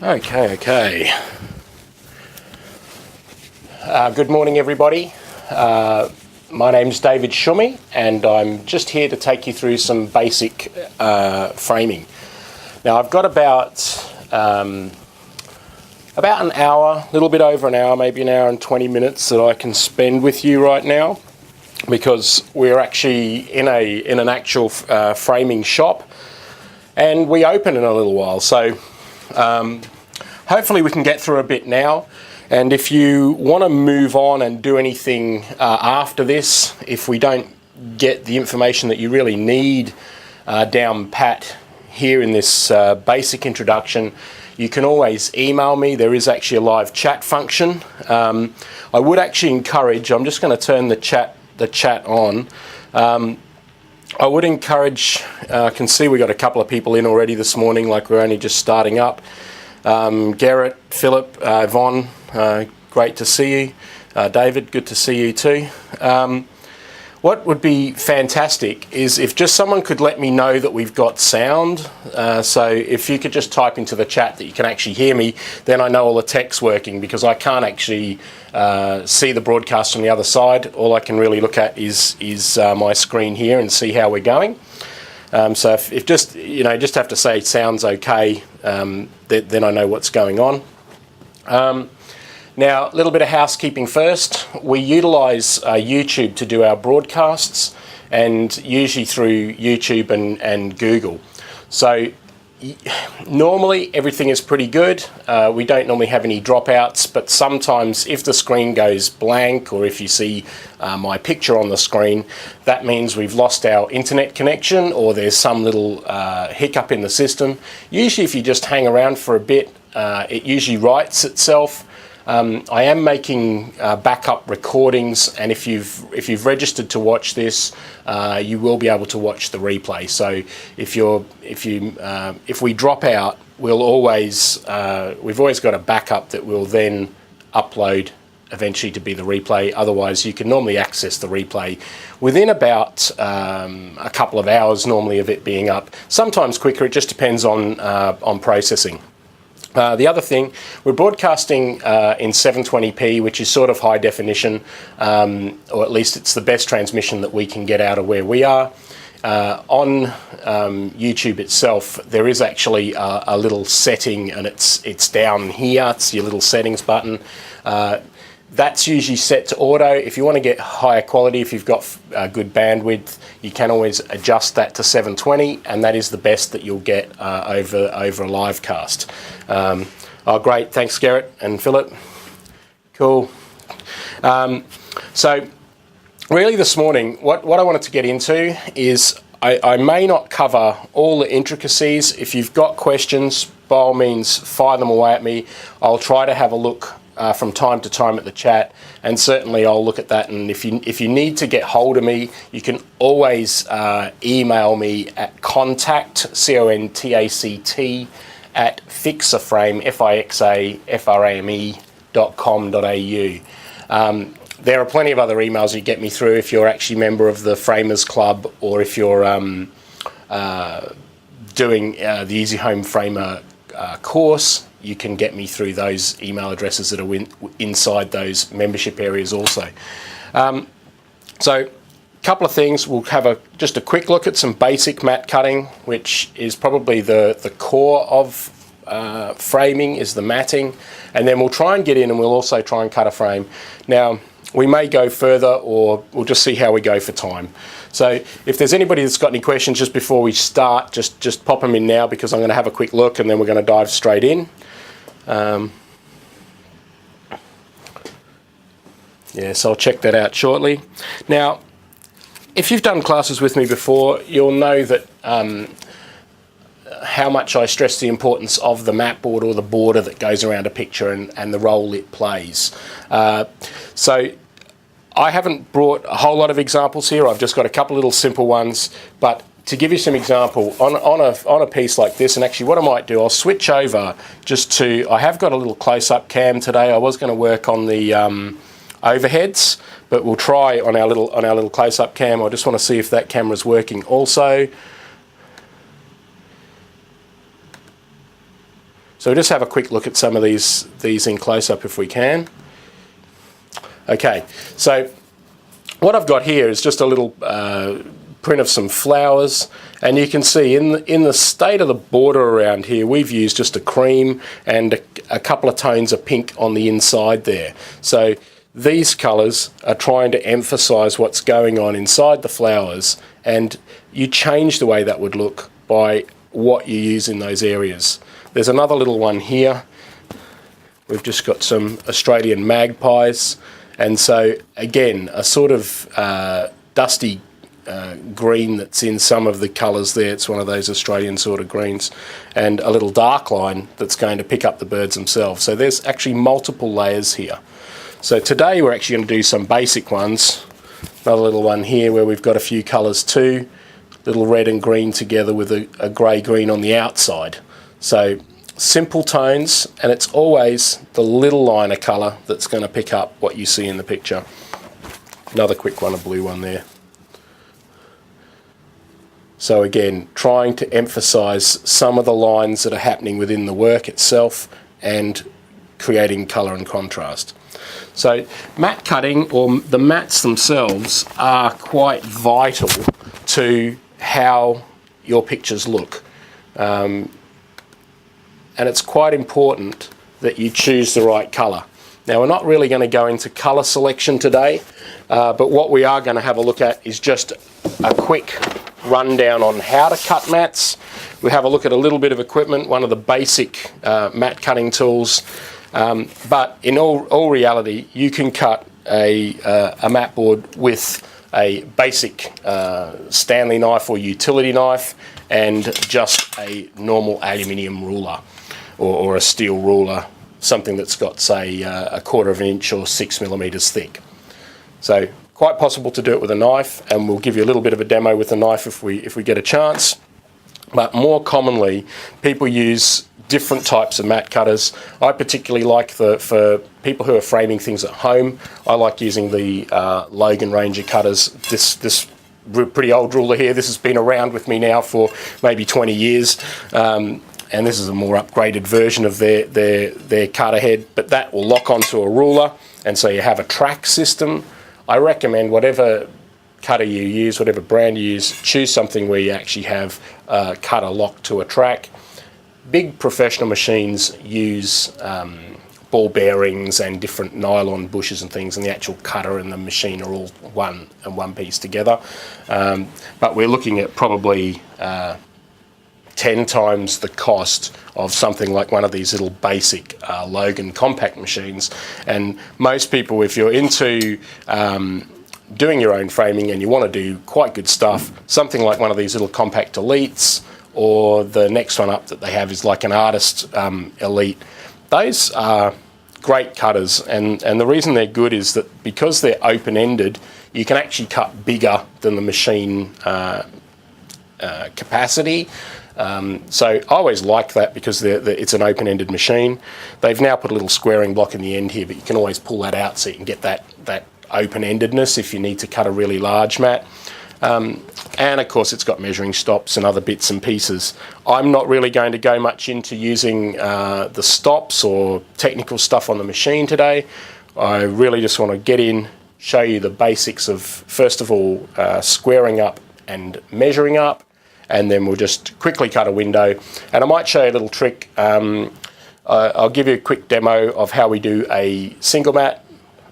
Okay. Good morning, everybody. My name's David Shummy, and I'm just here to take you through some basic framing. Now, I've got about an hour, a little bit over an hour, maybe an hour and 20 minutes that I can spend with you right now, because we're actually in an actual framing shop, and we open in a little while. So hopefully we can get through a bit now. And if you want to move on and do anything after this, if we don't get the information that you really need down pat here in this basic introduction, you can always email me. There is actually a live chat function. I would actually encourage, I'm just going to turn the chat on. I would encourage, I can see we got a couple of people in already this morning, like we're only just starting up. Garrett, Philip, Yvonne, great to see you. David, good to see you too. What would be fantastic is if just someone could let me know that we've got sound. So if you could just type into the chat that you can actually hear me, then I know all the tech's working, because I can't actually see the broadcast on the other side. All I can really look at is my screen here and see how we're going. So if just have to say sounds okay, then I know what's going on. Now, a little bit of housekeeping first. We utilise YouTube to do our broadcasts, and usually through YouTube and Google. So normally everything is pretty good. We don't normally have any dropouts, but sometimes if the screen goes blank, or if you see my picture on the screen, that means we've lost our internet connection, or there's some little hiccup in the system. Usually if you just hang around for a bit, it usually rights itself. I am making backup recordings, and if you've registered to watch this, you will be able to watch the replay. So if we drop out, we've always got a backup that will then upload eventually to be the replay. Otherwise, you can normally access the replay within about a couple of hours normally of it being up. Sometimes quicker. It just depends on processing. The other thing, we're broadcasting in 720p, which is sort of high definition, or at least it's the best transmission that we can get out of where we are. On YouTube itself, there is actually a little setting, and it's down here. It's your little settings button. That's usually set to auto. If you want to get higher quality, if you've got good bandwidth, you can always adjust that to 720, and that is the best that you'll get over a live cast. Oh, great. Thanks, Garrett and Philip. Cool. So really this morning, what I wanted to get into is I may not cover all the intricacies. If you've got questions, by all means, fire them away at me. I'll try to have a look from time to time at the chat, and certainly I'll look at that. And if you need to get hold of me, you can always email me at contact, CONTACT, at fixaframe, fixaframe.com.au. There are plenty of other emails you get me through if you're actually a member of the Framers Club, or if you're doing the Easy Home Framer course. You can get me through those email addresses that are inside those membership areas also. So a couple of things. We'll have just a quick look at some basic mat cutting, which is probably the core of framing, is the matting. And then we'll try and get in, and we'll also try and cut a frame. Now, we may go further, or we'll just see how we go for time. So if there's anybody that's got any questions just before we start, just pop them in now, because I'm going to have a quick look and then we're going to dive straight in. So I'll check that out shortly. Now, if you've done classes with me before, you'll know that how much I stress the importance of the mat board, or the border that goes around a picture, and the role it plays. So I haven't brought a whole lot of examples here. I've just got a couple little simple ones, but to give you some example, on a piece like this, and actually what I might do, I'll switch over just to, I have got a little close-up cam today. I was going to work on the overheads, but we'll try on our little close-up cam. I just want to see if that camera's working also. So we'll just have a quick look at some of these in close-up if we can. Okay, so what I've got here is just a little print of some flowers, and you can see in the state of the border around here, we've used just a cream and a couple of tones of pink on the inside there. So these colours are trying to emphasise what's going on inside the flowers, and you change the way that would look by what you use in those areas. There's another little one here. We've just got some Australian magpies, and so again a sort of dusty green that's in some of the colours there. It's one of those Australian sort of greens, and a little dark line that's going to pick up the birds themselves. So there's actually multiple layers here. So today we're actually going to do some basic ones. Another little one here where we've got a few colours too, little red and green together with a grey green on the outside. So simple tones, and it's always the little line of colour that's going to pick up what you see in the picture. Another quick one, a blue one there. So again, trying to emphasise some of the lines that are happening within the work itself and creating colour and contrast. So matte cutting, or the mats themselves, are quite vital to how your pictures look. And it's quite important that you choose the right colour. Now, we're not really going to go into colour selection today, but what we are going to have a look at is just a quick rundown on how to cut mats. We have a look at a little bit of equipment, one of the basic mat cutting tools, but in all reality, you can cut a mat board with a basic Stanley knife or utility knife and just a normal aluminium ruler or a steel ruler, something that's got, say, 1/4 of an inch or 6 millimeters thick. So quite possible to do it with a knife, and we'll give you a little bit of a demo with a knife if we get a chance. But more commonly, people use different types of mat cutters. I particularly like for people who are framing things at home, I like using the Logan Ranger cutters. This pretty old ruler here, this has been around with me now for maybe 20 years. And this is a more upgraded version of their cutter head, but that will lock onto a ruler, and so you have a track system. I recommend whatever cutter you use, whatever brand you use, choose something where you actually have a cutter locked to a track. Big professional machines use ball bearings and different nylon bushes and things, and the actual cutter and the machine are all one piece together. But we're looking at probably 10 times the cost of something like one of these little basic Logan compact machines. And most people, if you're into doing your own framing and you want to do quite good stuff, something like one of these little compact elites, or the next one up that they have is like an artist elite. Those are great cutters, and the reason they're good is that because they're open-ended, you can actually cut bigger than the machine capacity. So I always like that because it's an open-ended machine. They've now put a little squaring block in the end here, but you can always pull that out so you can get that open-endedness if you need to cut a really large mat. And of course it's got measuring stops and other bits and pieces. I'm not really going to go much into using the stops or technical stuff on the machine today. I really just want to get in, show you the basics of, first of all, squaring up and measuring up, and then we'll just quickly cut a window. And I might show you a little trick. I'll give you a quick demo of how we do a single mat,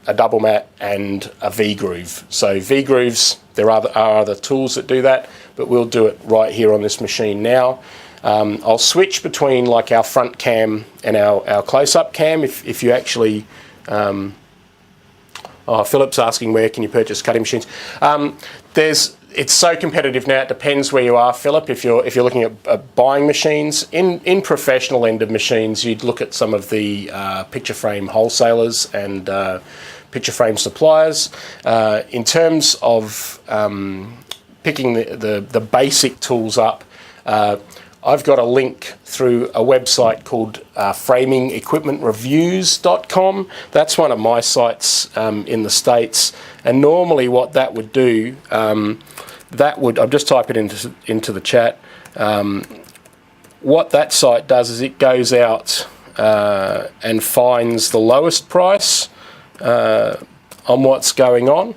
a double mat, and a V-groove. So V-grooves, there are other tools that do that, but we'll do it right here on this machine now. I'll switch between like our front cam and our close-up cam if you actually... Philip's asking where can you purchase cutting machines. It's so competitive now. It depends where you are, Philip. If you're looking at buying machines in professional end of machines, you'd look at some of the picture frame wholesalers and picture frame suppliers. In terms of picking the basic tools up, I've got a link through a website called framingequipmentreviews.com. That's one of my sites in the States, and normally what that would do, I'll just type it into the chat. what that site does is it goes out and finds the lowest price on what's going on.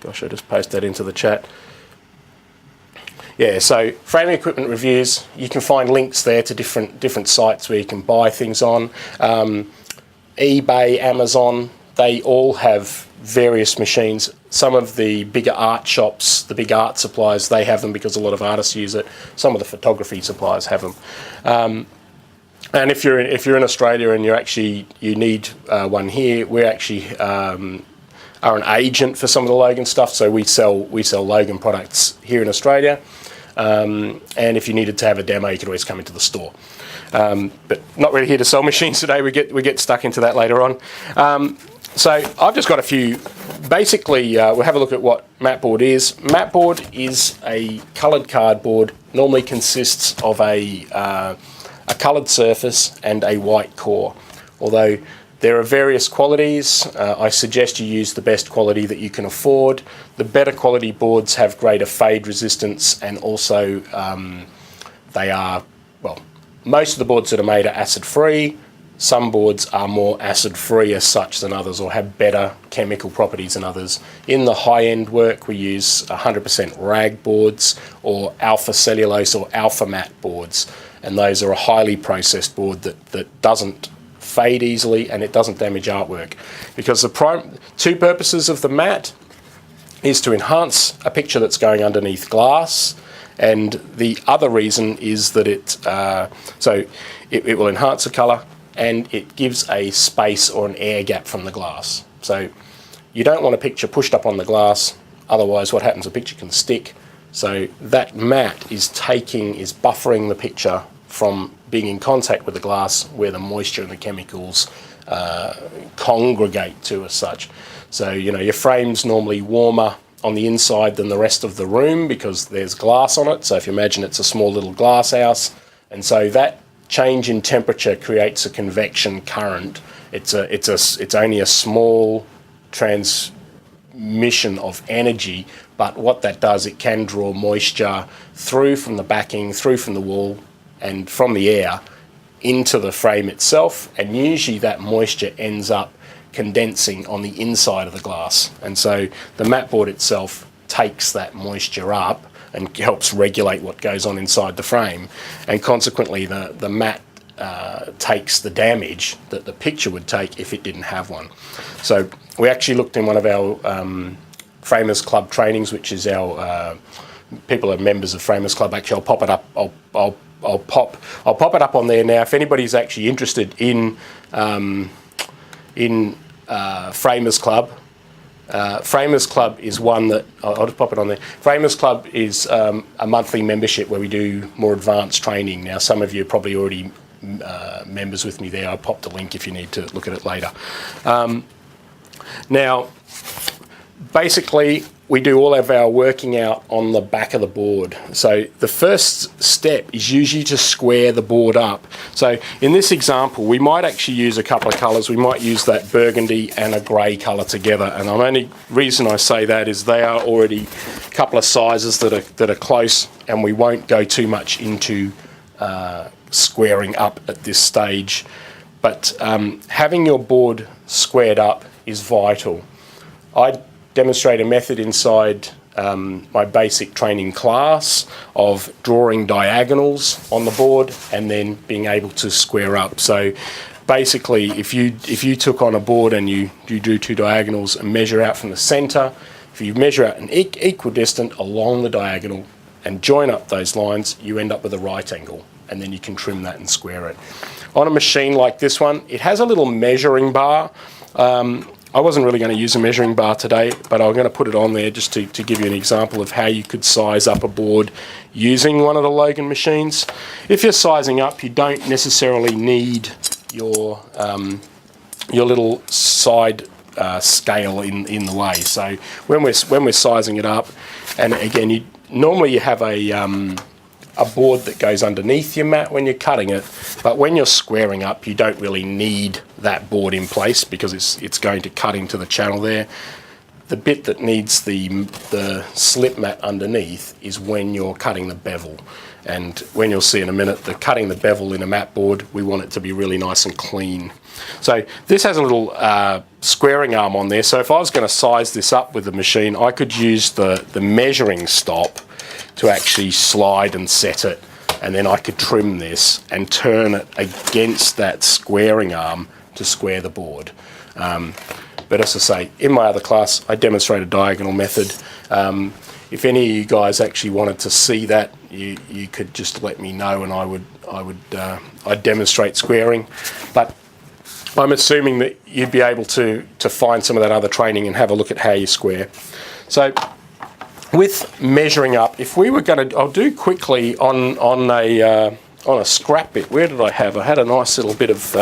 Gosh, I just posted that into the chat. Yeah, so framing equipment reviews, you can find links there to different sites where you can buy things on. eBay, Amazon, they all have various machines. Some of the bigger art shops, the big art suppliers, they have them because a lot of artists use it. Some of the photography suppliers have them. And if you're in Australia and you need one here, we actually are an agent for some of the Logan stuff. So we sell Logan products here in Australia. And if you needed to have a demo, you could always come into the store. But not really here to sell machines today. We get stuck into that later on. So I've just got a few. Basically, we'll have a look at what Matboard is. Matboard is a coloured cardboard. Normally consists of a coloured surface and a white core. Although there are various qualities. I suggest you use the best quality that you can afford. The better quality boards have greater fade resistance, and also they are, well, most of the boards that are made are acid free. Some boards are more acid free as such than others, or have better chemical properties than others. In the high end work, we use 100% rag boards or alpha cellulose or alpha matte boards, and those are a highly processed board that doesn't fade easily and it doesn't damage artwork, because the two purposes of the matte is to enhance a picture that's going underneath glass, and the other reason is that it will enhance the colour and it gives a space or an air gap from the glass. So you don't want a picture pushed up on the glass, otherwise what happens, a picture can stick. So that matte is buffering the picture from being in contact with the glass where the moisture and the chemicals congregate to as such. So, you know, your frame's normally warmer on the inside than the rest of the room because there's glass on it. So if you imagine it's a small little glass house, and so that change in temperature creates a convection current. It's only a small transmission of energy, but what that does, it can draw moisture through from the backing, through from the wall, and from the air into the frame itself, and usually that moisture ends up condensing on the inside of the glass. And so the matte board itself takes that moisture up and helps regulate what goes on inside the frame, and consequently the matte takes the damage that the picture would take if it didn't have one. So we actually looked in one of our Framers Club trainings, which is our people are members of Framers Club. Actually, I'll pop it up. I'll pop it up on there now. If anybody's actually interested in Framers Club, Framers Club is one that I'll just pop it on there. Framers Club is a monthly membership where we do more advanced training. Now, some of you are probably already members with me there. I'll pop the link if you need to look at it later. Now, basically, we do all of our working out on the back of the board. So the first step is usually to square the board up. So in this example, we might actually use a couple of colours. We might use that burgundy and a grey colour together. And the only reason I say that is they are already a couple of sizes that are close, and we won't go too much into squaring up at this stage. But having your board squared up is vital. I demonstrate a method inside my basic training class of drawing diagonals on the board and then being able to square up. So basically, if you took on a board and you drew two diagonals and measure out from the centre, if you measure out an equidistant along the diagonal and join up those lines, you end up with a right angle, and then you can trim that and square it. On a machine like this one, it has a little measuring bar. I wasn't really going to use a measuring bar today, but I'm going to put it on there just to give you an example of how you could size up a board using one of the Logan machines. If you're sizing up, you don't necessarily need your little side scale in the way. So when we're sizing it up, and again, normally you have a board that goes underneath your mat when you're cutting it, but when you're squaring up, you don't really need that board in place because it's going to cut into the channel there. the bit that needs the slip mat underneath is when you're cutting the bevel. And when you'll see in a minute, the cutting the bevel in a mat board, we want it to be really nice and clean. So this has a little squaring arm on there. So if I was going to size this up with the machine, I could use the measuring stop to actually slide and set it. And then I could trim this and turn it against that squaring arm to square the board. But as I say, in my other class, I demonstrate a diagonal method. If any of you guys actually wanted to see that, you could just let me know, and I'd demonstrate squaring. But I'm assuming that you'd be able to find some of that other training and have a look at how you square. So with measuring up, if we were going to, I'll do quickly on a scrap bit. Where did I have? I had a nice little bit of.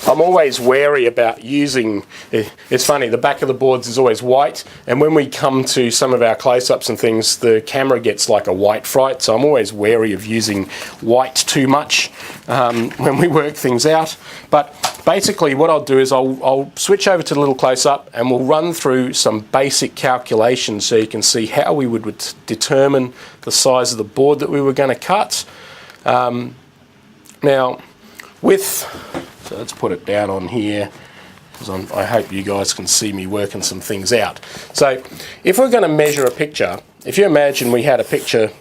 I'm always wary about using, it's funny, the back of the boards is always white, and when we come to some of our close-ups and things, the camera gets like a white fright, so I'm always wary of using white too much when we work things out. But basically what I'll do is I'll switch over to the little close-up and we'll run through some basic calculations so you can see how we would determine the size of the board that we were going to cut. Now, so let's put it down on here, because I hope you guys can see me working some things out. So if we're going to measure a picture, if you imagine we had a picture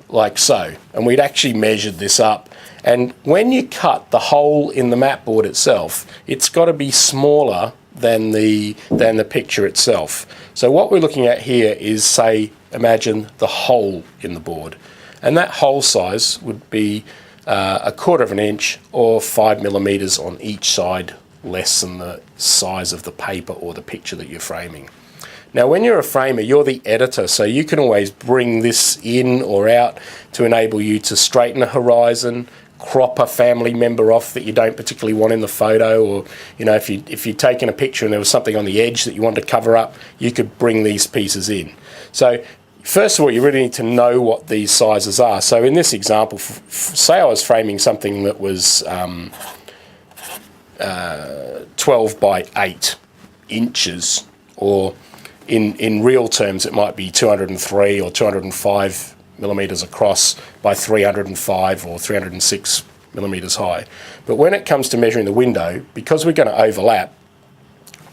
like so, and we'd actually measured this up, and when you cut the hole in the mat board itself, it's got to be smaller than the picture itself. So what we're looking at here is, say, imagine the hole in the board, and that hole size would be 1/4 of an inch or 5 millimeters on each side, less than the size of the paper or the picture that you're framing. Now when you're a framer, you're the editor, so you can always bring this in or out to enable you to straighten a horizon, crop a family member off that you don't particularly want in the photo, or if you'd taken a picture and there was something on the edge that you wanted to cover up, you could bring these pieces in. So first of all, you really need to know what these sizes are. So in this example, say I was framing something that was 12 by 8 inches, or in real terms it might be 203 or 205 millimeters across by 305 or 306 millimeters high. But when it comes to measuring the window, because we're going to overlap,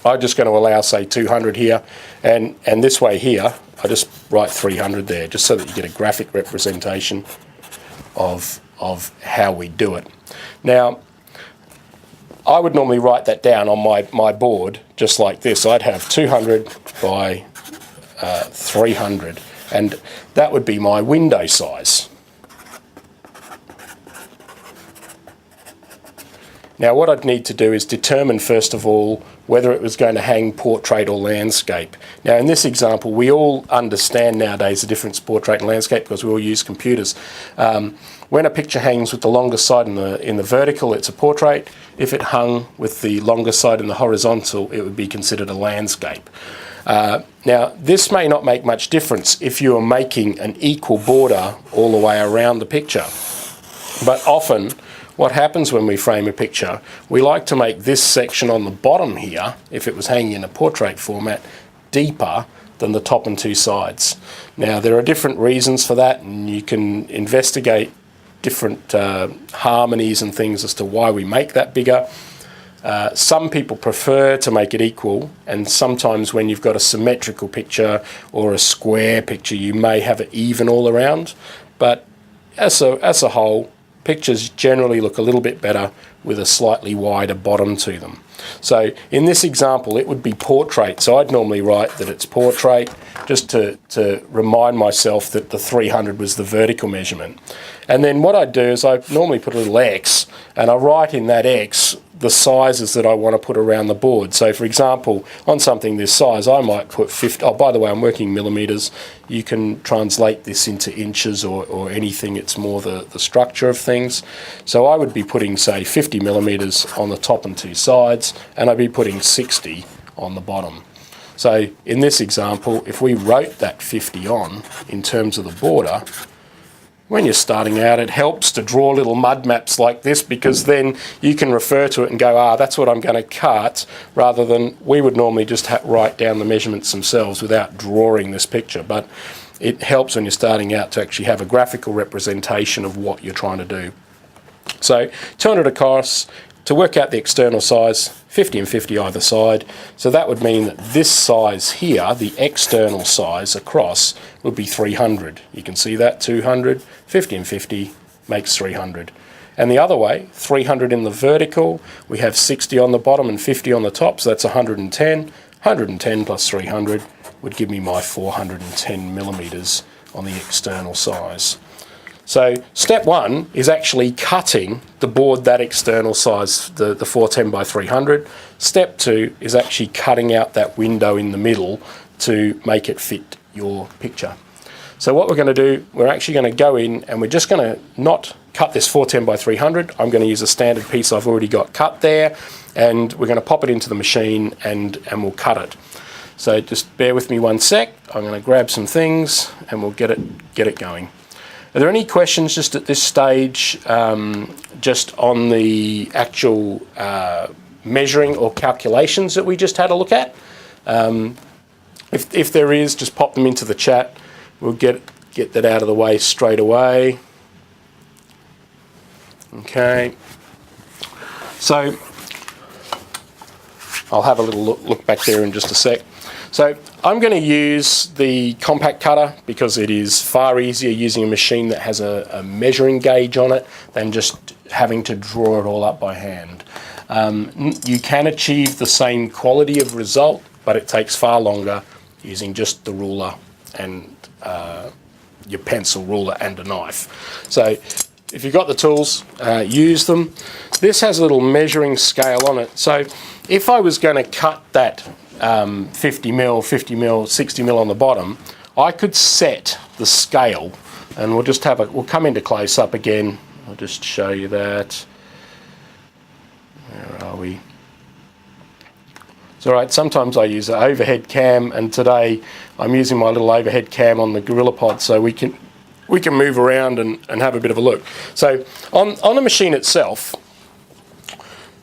I'm just going to allow, say, 200 here, and this way here, I just write 300 there, just so that you get a graphic representation of how we do it. Now, I would normally write that down on my board, just like this. I'd have 200 by 300, and that would be my window size. Now what I'd need to do is determine first of all whether it was going to hang portrait or landscape. Now in this example, we all understand nowadays the difference portrait and landscape because we all use computers. When a picture hangs with the longer side in the vertical, it's a portrait. If it hung with the longer side in the horizontal, it would be considered a landscape. Now this may not make much difference if you are making an equal border all the way around the picture, but often what happens when we frame a picture, we like to make this section on the bottom here, if it was hanging in a portrait format, deeper than the top and two sides. Now there are different reasons for that, and you can investigate different harmonies and things as to why we make that bigger. Some people prefer to make it equal, and sometimes when you've got a symmetrical picture or a square picture, you may have it even all around. But as a whole, pictures generally look a little bit better with a slightly wider bottom to them. So in this example, it would be portrait. So I'd normally write that it's portrait, just to remind myself that the 300 was the vertical measurement. And then what I do is I normally put a little X, and I write in that X the sizes that I want to put around the board. So for example, on something this size, I might put 50, oh by the way, I'm working millimeters. You can translate this into inches or anything. It's more the structure of things. So I would be putting, say, 50 millimeters on the top and two sides, and I'd be putting 60 on the bottom. So in this example, if we wrote that 50 on in terms of the border, when you're starting out, it helps to draw little mud maps like this, because then you can refer to it and go, that's what I'm going to cut, rather than we would normally just write down the measurements themselves without drawing this picture. But it helps when you're starting out to actually have a graphical representation of what you're trying to do. So 200 across. To work out the external size, 50 and 50 either side. So that would mean that this size here, the external size across, would be 300. You can see that, 200, 50 and 50 makes 300. And the other way, 300 in the vertical, we have 60 on the bottom and 50 on the top, so that's 110. 110 plus 300 would give me my 410 millimeters on the external size. So step one is actually cutting the board that external size, the 410 by 300. Step two is actually cutting out that window in the middle to make it fit your picture. So what we're going to do, we're actually going to go in and we're just going to not cut this 410 by 300. I'm going to use a standard piece I've already got cut there, and we're going to pop it into the machine and we'll cut it. So just bear with me one sec. I'm going to grab some things and we'll get it going. Are there any questions just at this stage, just on the actual measuring or calculations that we just had a look at? If there is, just pop them into the chat. We'll get that out of the way straight away. Okay. So I'll have a little look back there in just a sec. So I'm going to use the compact cutter because it is far easier using a machine that has a measuring gauge on it than just having to draw it all up by hand. You can achieve the same quality of result, but it takes far longer using just the ruler and your pencil ruler and a knife. So if you've got the tools, use them. This has a little measuring scale on it. So if I was going to cut that 50 mil, 50 mil, 60 mil on the bottom, I could set the scale, and we'll just we'll come into close up again. I'll just show you that. Where are we? It's all right, sometimes I use an overhead cam, and today I'm using my little overhead cam on the GorillaPod so we can move around and have a bit of a look. So on the machine itself,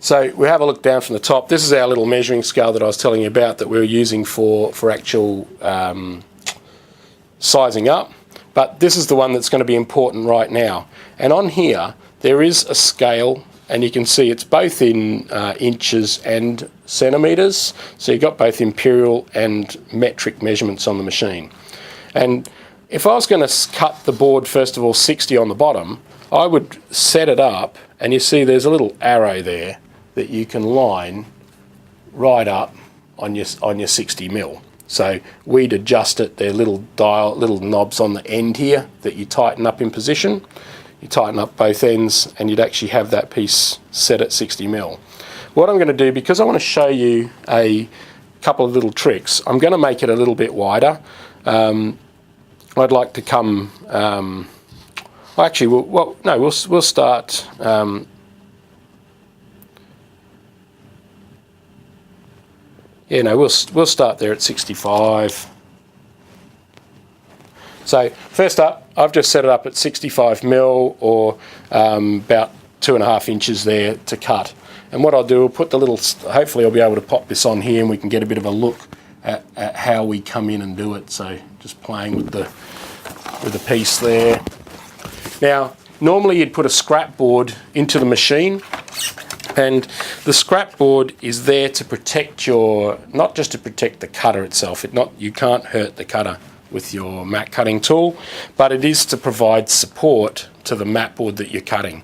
so we have a look down from the top. This is our little measuring scale that I was telling you about that we were using for actual sizing up. But this is the one that's going to be important right now. And on here, there is a scale, and you can see it's both in inches and centimetres. So you've got both imperial and metric measurements on the machine. And if I was going to cut the board, first of all, 60 on the bottom, I would set it up, and you see there's a little arrow there that you can line right up on your 60 mil. So we'd adjust it. There are little knobs on the end here that you tighten up in position. You tighten up both ends, and you'd actually have that piece set at 60 mil. What I'm going to do, because I want to show you a couple of little tricks, I'm going to make it a little bit wider. I'd like to come. Actually, we'll start. We'll start there at 65. So first up, I've just set it up at 65 mil, or about 2.5 inches there to cut. And what I'll do, I'll put the little, hopefully I'll be able to pop this on here and we can get a bit of a look at how we come in and do it. So just playing with the piece there. Now, normally you'd put a scrap board into the machine, and the scrap board is there to protect not just to protect the cutter itself. You can't hurt the cutter with your mat cutting tool, but it is to provide support to the mat board that you're cutting.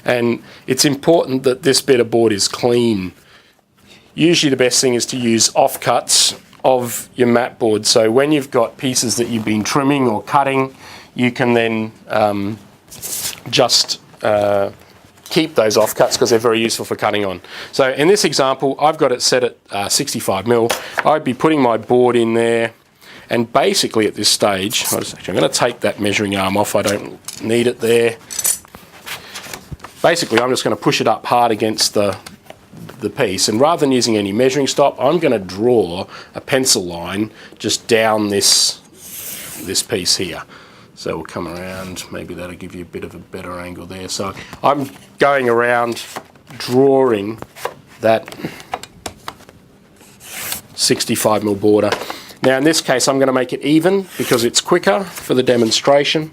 And it's important that this bit of board is clean. Usually the best thing is to use offcuts of your mat board. So when you've got pieces that you've been trimming or cutting, you can then just keep those offcuts because they're very useful for cutting on. So in this example, I've got it set at 65 mil. I'd be putting my board in there, and basically at this stage, I'm going to take that measuring arm off. I don't need it there. Basically, I'm just going to push it up hard against the piece, and rather than using any measuring stop, I'm going to draw a pencil line just down this piece here. So we'll come around, maybe that'll give you a bit of a better angle there. So I'm going around drawing that 65mm border. Now in this case I'm going to make it even because it's quicker for the demonstration,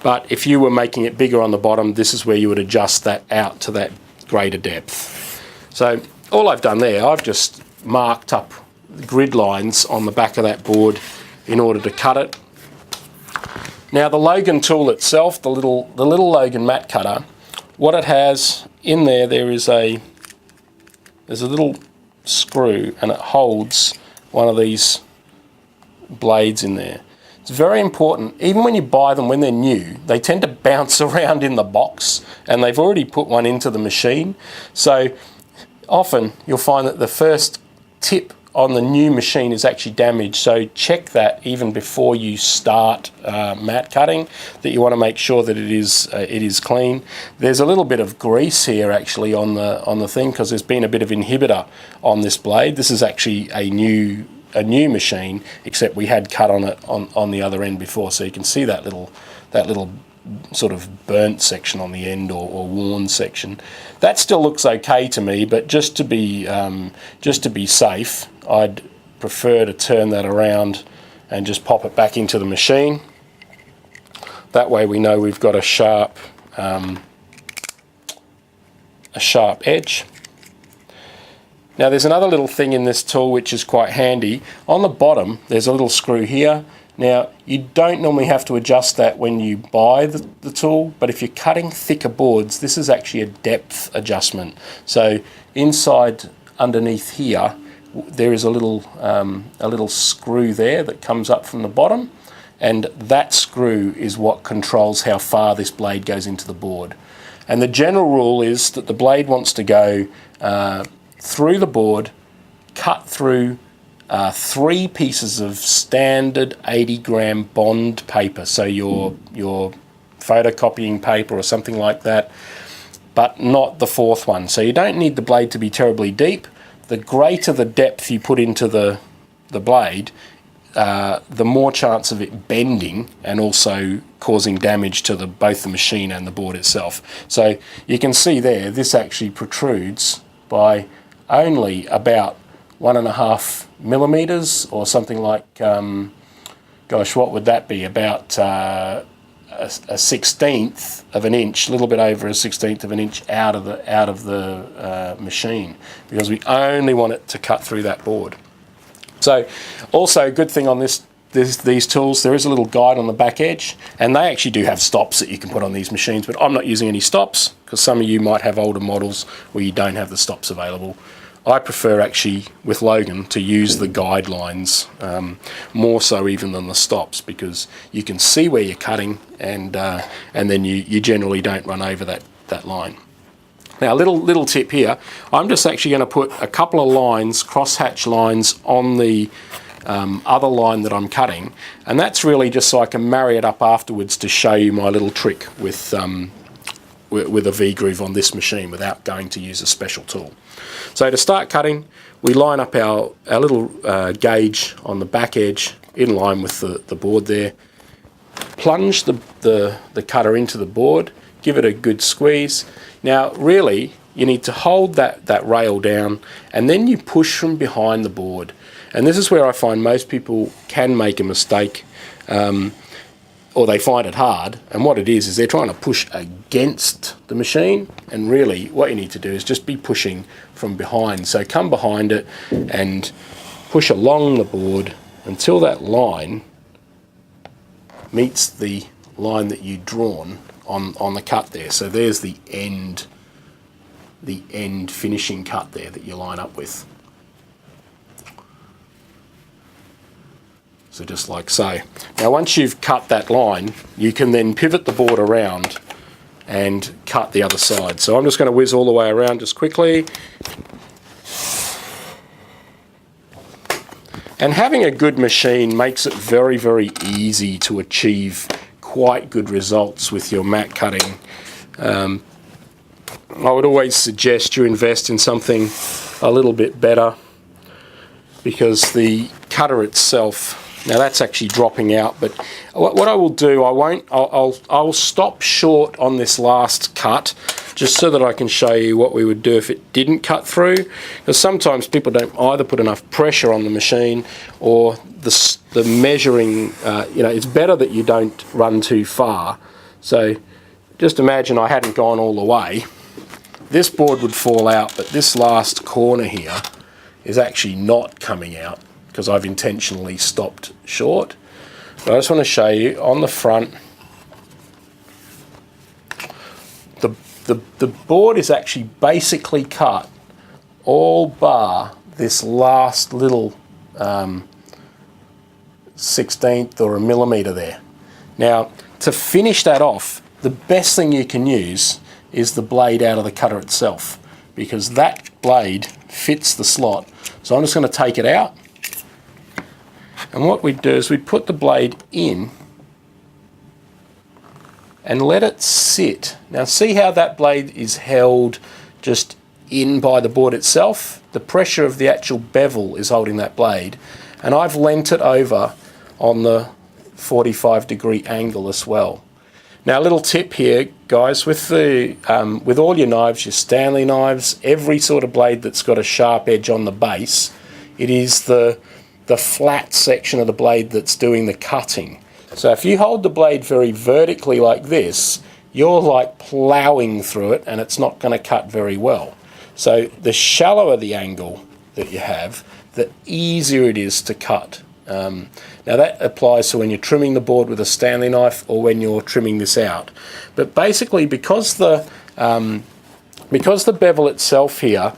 but if you were making it bigger on the bottom, this is where you would adjust that out to that greater depth. So all I've done there, I've just marked up grid lines on the back of that board in order to cut it. Now the Logan tool itself, the little Logan mat cutter, what it has in there, there's a little screw and it holds one of these blades in there. It's very important, even when you buy them when they're new, they tend to bounce around in the box and they've already put one into the machine. So often you'll find that the first tip on the new machine is actually damaged, so check that even before you start mat cutting, that you want to make sure that it is clean. There's a little bit of grease here actually on the thing because there's been a bit of inhibitor on this blade. This is actually a new machine, except we had cut on it on the other end before, so you can see that little sort of burnt section on the end or worn section. That still looks okay to me, but just to be safe, I'd prefer to turn that around and just pop it back into the machine. That way we know we've got a sharp edge. Now there's another little thing in this tool which is quite handy. On the bottom there's a little screw here. Now you don't normally have to adjust that when you buy the tool, but if you're cutting thicker boards, this is actually a depth adjustment. So inside underneath here there is a little screw there that comes up from the bottom, and that screw is what controls how far this blade goes into the board. And the general rule is that the blade wants to go through the board, cut through 3 pieces of standard 80-gram bond paper, so your photocopying paper or something like that, but not the 4th one. So you don't need the blade to be terribly deep. The greater the depth you put into the blade, the more chance of it bending and also causing damage to both the machine and the board itself. So you can see there, this actually protrudes by only about 1.5mm or something like, gosh, what would that be? About a 1/16 of an inch, a little bit over a 1/16 of an inch out of the machine, because we only want it to cut through that board. So also a good thing on these tools, there is a little guide on the back edge, and they actually do have stops that you can put on these machines, but I'm not using any stops because some of you might have older models where you don't have the stops available. I prefer actually with Logan to use the guidelines more so even than the stops, because you can see where you're cutting, and then you generally don't run over that line. Now, a little tip here, I'm just actually going to put a couple of lines, crosshatch lines, on the other line that I'm cutting, and that's really just so I can marry it up afterwards to show you my little trick with a V-groove on this machine without going to use a special tool. So to start cutting, we line up our little gauge on the back edge in line with the board there, plunge the cutter into the board, give it a good squeeze. Now really you need to hold that rail down, and then you push from behind the board. And this is where I find most people can make a mistake, or they find it hard, and what it is they're trying to push against the machine, and really what you need to do is just be pushing from behind. So come behind it and push along the board until that line meets the line that you've drawn on the cut there. So there's the end finishing cut there that you line up with. So just like so. Now once you've cut that line, you can then pivot the board around and cut the other side. So I'm just going to whiz all the way around just quickly. And having a good machine makes it very, very easy to achieve quite good results with your mat cutting. I would always suggest you invest in something a little bit better, because the cutter itself Now that's actually dropping out, but what I will do, I'll stop short on this last cut, just so that I can show you what we would do if it didn't cut through. Because sometimes people don't either put enough pressure on the machine, or the measuring, it's better that you don't run too far. So just imagine I hadn't gone all the way. This board would fall out, but this last corner here is actually not coming out because I've intentionally stopped short. But I just want to show you on the front, the board is actually basically cut all bar this last little 1/16 or a millimetre there. Now, to finish that off, the best thing you can use is the blade out of the cutter itself, because that blade fits the slot. So I'm just going to take it out, and what we do is we put the blade in and let it sit. Now see how that blade is held just in by the board itself? The pressure of the actual bevel is holding that blade, and I've leant it over on the 45-degree angle as well. Now, a little tip here, guys, with all your knives, your Stanley knives, every sort of blade that's got a sharp edge on the base, it is the flat section of the blade that's doing the cutting. So if you hold the blade very vertically like this, you're like ploughing through it, and it's not going to cut very well. So the shallower the angle that you have, the easier it is to cut. Now that applies to when you're trimming the board with a Stanley knife or when you're trimming this out. But basically, because the bevel itself here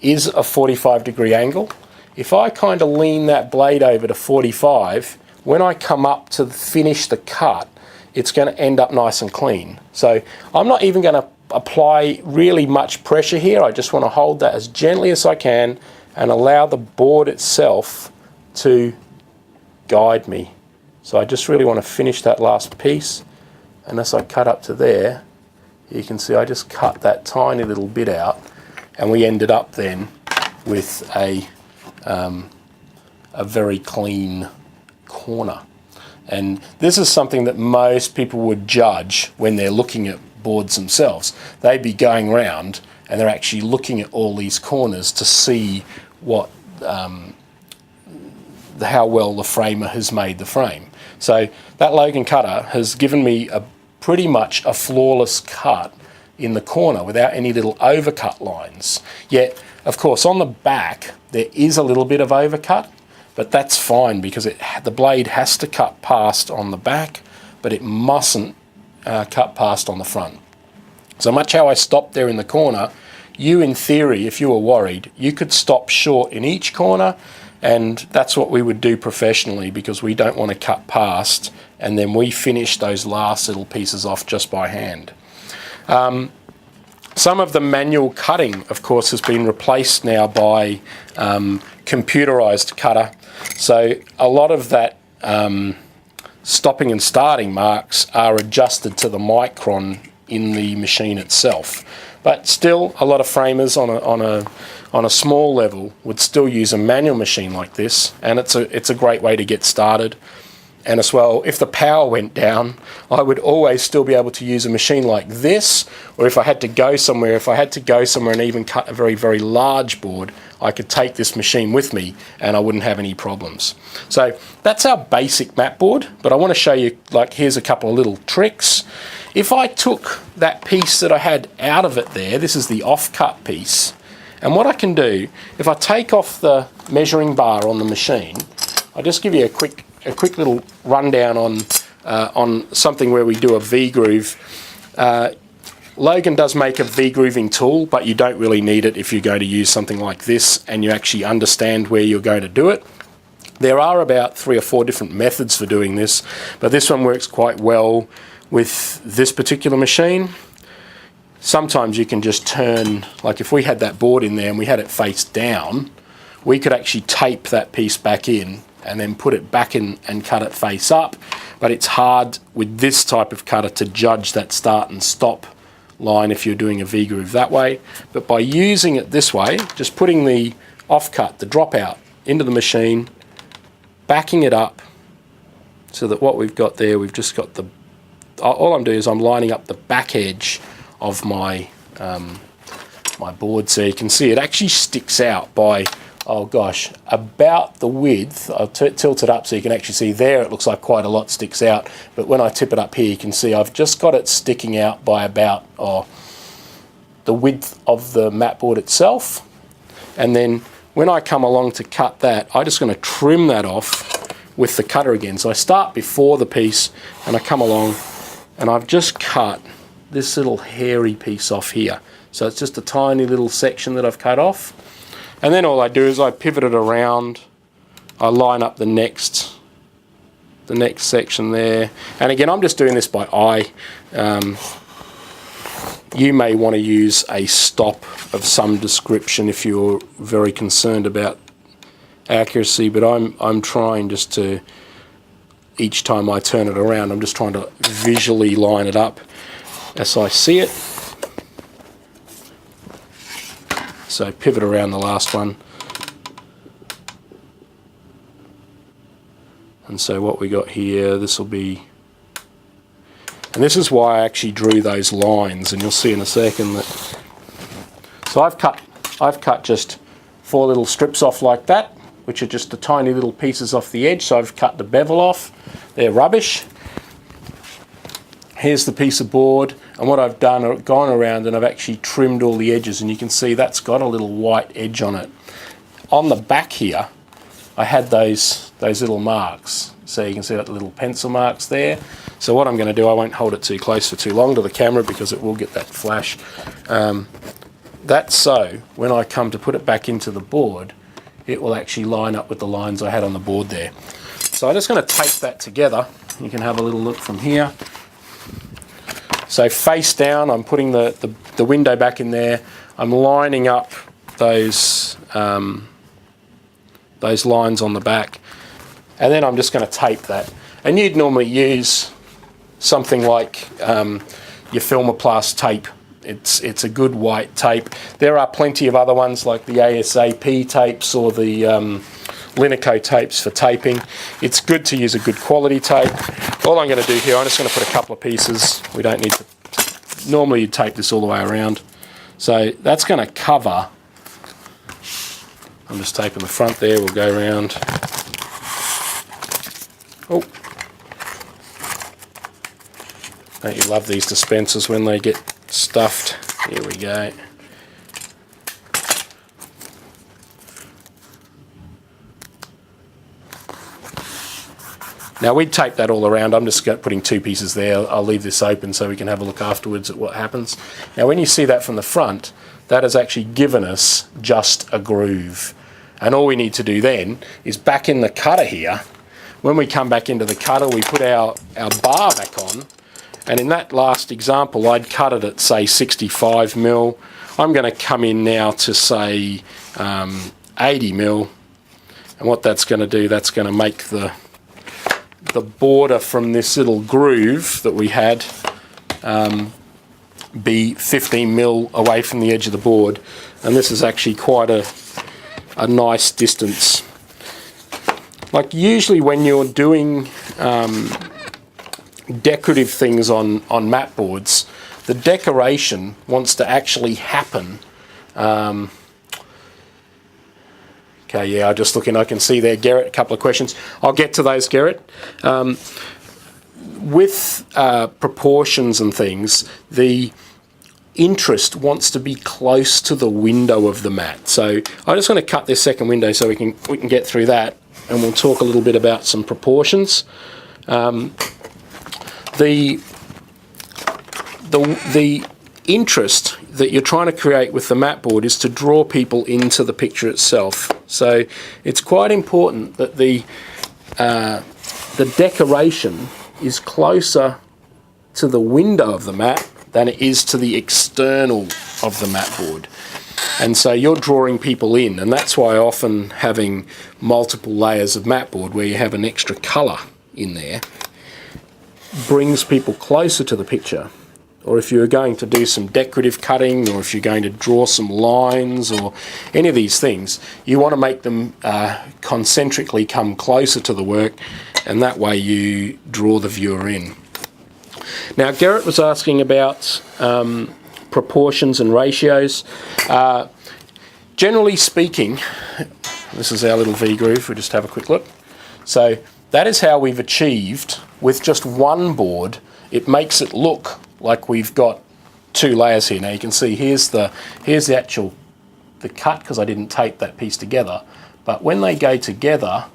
is a 45-degree angle, if I kind of lean that blade over to 45, when I come up to finish the cut, it's going to end up nice and clean. So I'm not even going to apply really much pressure here. I just want to hold that as gently as I can and allow the board itself to guide me. So I just really want to finish that last piece, and as I cut up to there, you can see I just cut that tiny little bit out, and we ended up then with a very clean corner. And this is something that most people would judge when they're looking at boards themselves. They'd be going around and they're actually looking at all these corners to see what how well the framer has made the frame. So that Logan cutter has given me pretty much a flawless cut in the corner without any little overcut lines. Yet, of course, on the back there is a little bit of overcut, but that's fine because the blade has to cut past on the back, but it mustn't cut past on the front. So much how I stopped there in the corner, you in theory, if you were worried, you could stop short in each corner, and that's what we would do professionally because we don't want to cut past, and then we finish those last little pieces off just by hand. Some of the manual cutting, of course, has been replaced now by computerized cutter. So a lot of that stopping and starting marks are adjusted to the micron in the machine itself. But still, a lot of framers on a small level would still use a manual machine like this, and it's a great way to get started. And as well, if the power went down, I would always still be able to use a machine like this, or if I had to go somewhere, and even cut a very, very large board, I could take this machine with me and I wouldn't have any problems. So that's our basic mat board, but I want to show you, like, here's a couple of little tricks. If I took that piece that I had out of it there, this is the off-cut piece, and what I can do, if I take off the measuring bar on the machine, I'll just give you a quick little rundown on something where we do a V-groove. Logan does make a V-grooving tool, but you don't really need it if you're going to use something like this and you actually understand where you're going to do it. There are about 3 or 4 different methods for doing this, but this one works quite well with this particular machine. Sometimes you can just turn, like if we had that board in there and we had it face down, we could actually tape that piece back in and then put it back in and cut it face up. But it's hard with this type of cutter to judge that start and stop line if you're doing a V-groove that way. But by using it this way, just putting the offcut, the dropout, into the machine, backing it up, so that what we've got there, we've just got the, all I'm doing is I'm lining up the back edge of my my board, so you can see it actually sticks out by, oh gosh, about the width. I'll tilt it up so you can actually see there, it looks like quite a lot sticks out, but when I tip it up here you can see I've just got it sticking out by about the width of the mat board itself. And then when I come along to cut that, I'm just going to trim that off with the cutter again. So I start before the piece and I come along and I've just cut this little hairy piece off here. So it's just a tiny little section that I've cut off. And then all I do is I pivot it around, I line up the next section there. And again, I'm just doing this by eye. You may want to use a stop of some description if you're very concerned about accuracy, but I'm trying just to, each time I turn it around, I'm just trying to visually line it up as I see it. So pivot around the last one. And so what we got here, this will be, and this is why I actually drew those lines, and you'll see in a second that, so I've cut just 4 little strips off like that, which are just the tiny little pieces off the edge. So I've cut the bevel off, they're rubbish. Here's the piece of board, and what I've done, I've gone around and I've actually trimmed all the edges, and you can see that's got a little white edge on it. On the back here, I had those little marks, so you can see that little pencil marks there. So what I'm going to do, I won't hold it too close for too long to the camera because it will get that flash. That's so when I come to put it back into the board, it will actually line up with the lines I had on the board there. So I'm just going to tape that together. You can have a little look from here. So face down, I'm putting the window back in there. I'm lining up those lines on the back, and then I'm just going to tape that. And you'd normally use something like your Filmoplast tape. It's a good white tape. There are plenty of other ones like the ASAP tapes or the Linico tapes for taping. It's good to use a good quality tape. All I'm going to do here, I'm just going to put a couple of pieces. We don't need to, normally you'd tape this all the way around. So that's going to cover, I'm just taping the front there, we'll go around. Oh, don't you love these dispensers when they get stuffed? Here we go. Now we'd tape that all around. I'm just putting 2 pieces there. I'll leave this open so we can have a look afterwards at what happens. Now when you see that from the front, that has actually given us just a groove. And all we need to do then is back in the cutter here. When we come back into the cutter, we put our bar back on. And in that last example, I'd cut it at say 65 mil. I'm going to come in now to say 80 mil. And what that's going to do, that's going to make the border from this little groove that we had be 15 mil away from the edge of the board. And this is actually quite a nice distance. Like usually when you're doing decorative things on mat boards, the decoration wants to actually happen. Okay, yeah, I'm just looking, I can see there, Garrett, a couple of questions. I'll get to those, Garrett. With proportions and things, the interest wants to be close to the window of the mat. So I'm just going to cut this second window so we can get through that, and we'll talk a little bit about some proportions. The interest that you're trying to create with the mat board is to draw people into the picture itself. So it's quite important that the decoration is closer to the window of the mat than it is to the external of the mat board. And so you're drawing people in, and that's why often having multiple layers of mat board where you have an extra colour in there brings people closer to the picture. or if you're going to do some decorative cutting, or if you're going to draw some lines or any of these things, you want to make them concentrically come closer to the work, and that way you draw the viewer in. Now, Garrett was asking about proportions and ratios. Generally speaking, this is our little V-groove. We'll just have a quick look. So that is how we've achieved, with just one board, it makes it look like we've got two layers here. Now you can see here's the actual cut, because I didn't tape that piece together. But when they go together,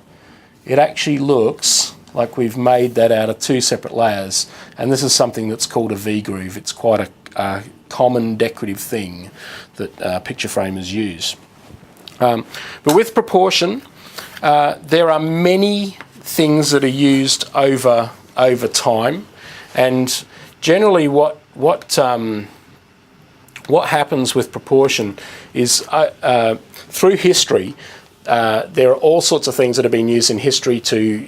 it actually looks like we've made that out of two separate layers. And this is something that's called a V-groove. It's quite a common decorative thing that picture framers use. But with proportion, there are many things that are used over time, and generally what happens with proportion is through history, there are all sorts of things that have been used in history to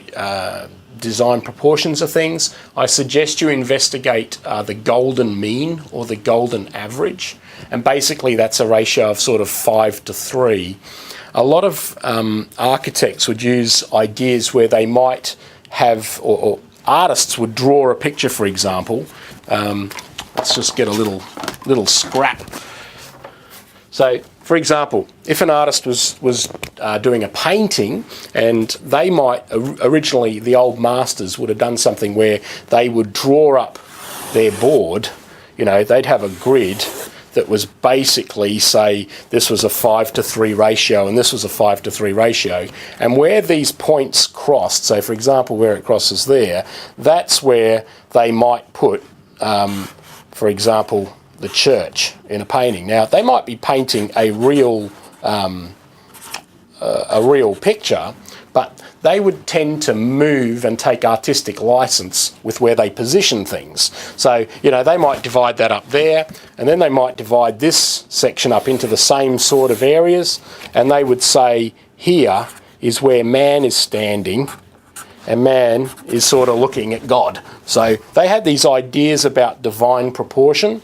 design proportions of things. I suggest you investigate the golden mean or the golden average, and basically that's a ratio of sort of 5:3. A lot of architects would use ideas where they might have, or artists would draw a picture, for example. Let's just get a little scrap. So, for example, if an artist was doing a painting, and they might originally, the old masters would have done something where they would draw up their board. You know, they'd have a grid that was basically, say, this was a 5:3 ratio and this was a 5:3 ratio, and where these points crossed, so for example where it crosses there, that's where they might put, for example, the church in a painting. Now they might be painting a real picture, but they would tend to move and take artistic license with where they position things. So, you know, they might divide that up there, and then they might divide this section up into the same sort of areas, and they would say here is where man is standing, and man is sort of looking at God. So they had these ideas about divine proportion,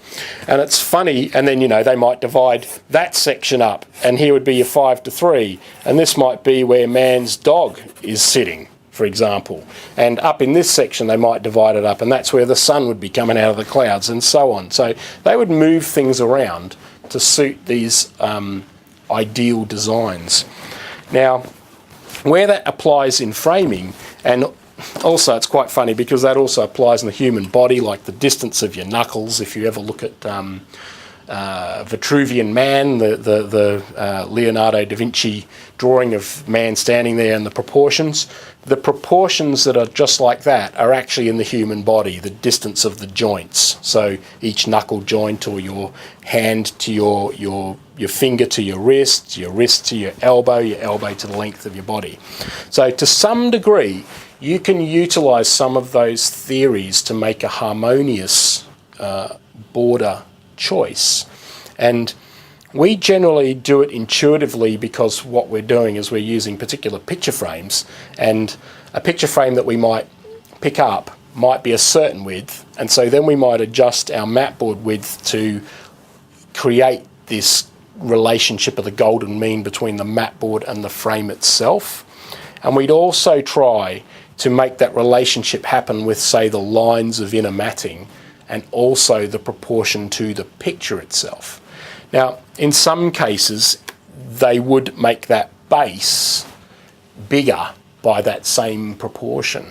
and it's funny, and then, you know, they might divide that section up, and here would be a 5:3, and this might be where man's dog is sitting, for example. And up in this section they might divide it up, and that's where the sun would be coming out of the clouds, and so on. So they would move things around to suit these ideal designs. Now, where that applies in framing, and also it's quite funny because that also applies in the human body, like the distance of your knuckles. If you ever look at Vitruvian Man, the Leonardo da Vinci drawing of man standing there, and the proportions that are just like that are actually in the human body, the distance of the joints. So each knuckle joint, or your hand to your finger to your wrist to your elbow to the length of your body. So to some degree, you can utilise some of those theories to make a harmonious border choice. And we generally do it intuitively, because what we're doing is we're using particular picture frames, and a picture frame that we might pick up might be a certain width, and so then we might adjust our mat board width to create this relationship of the golden mean between the mat board and the frame itself. And we'd also try to make that relationship happen with, say, the lines of inner matting, and also the proportion to the picture itself. Now, in some cases, they would make that base bigger by that same proportion.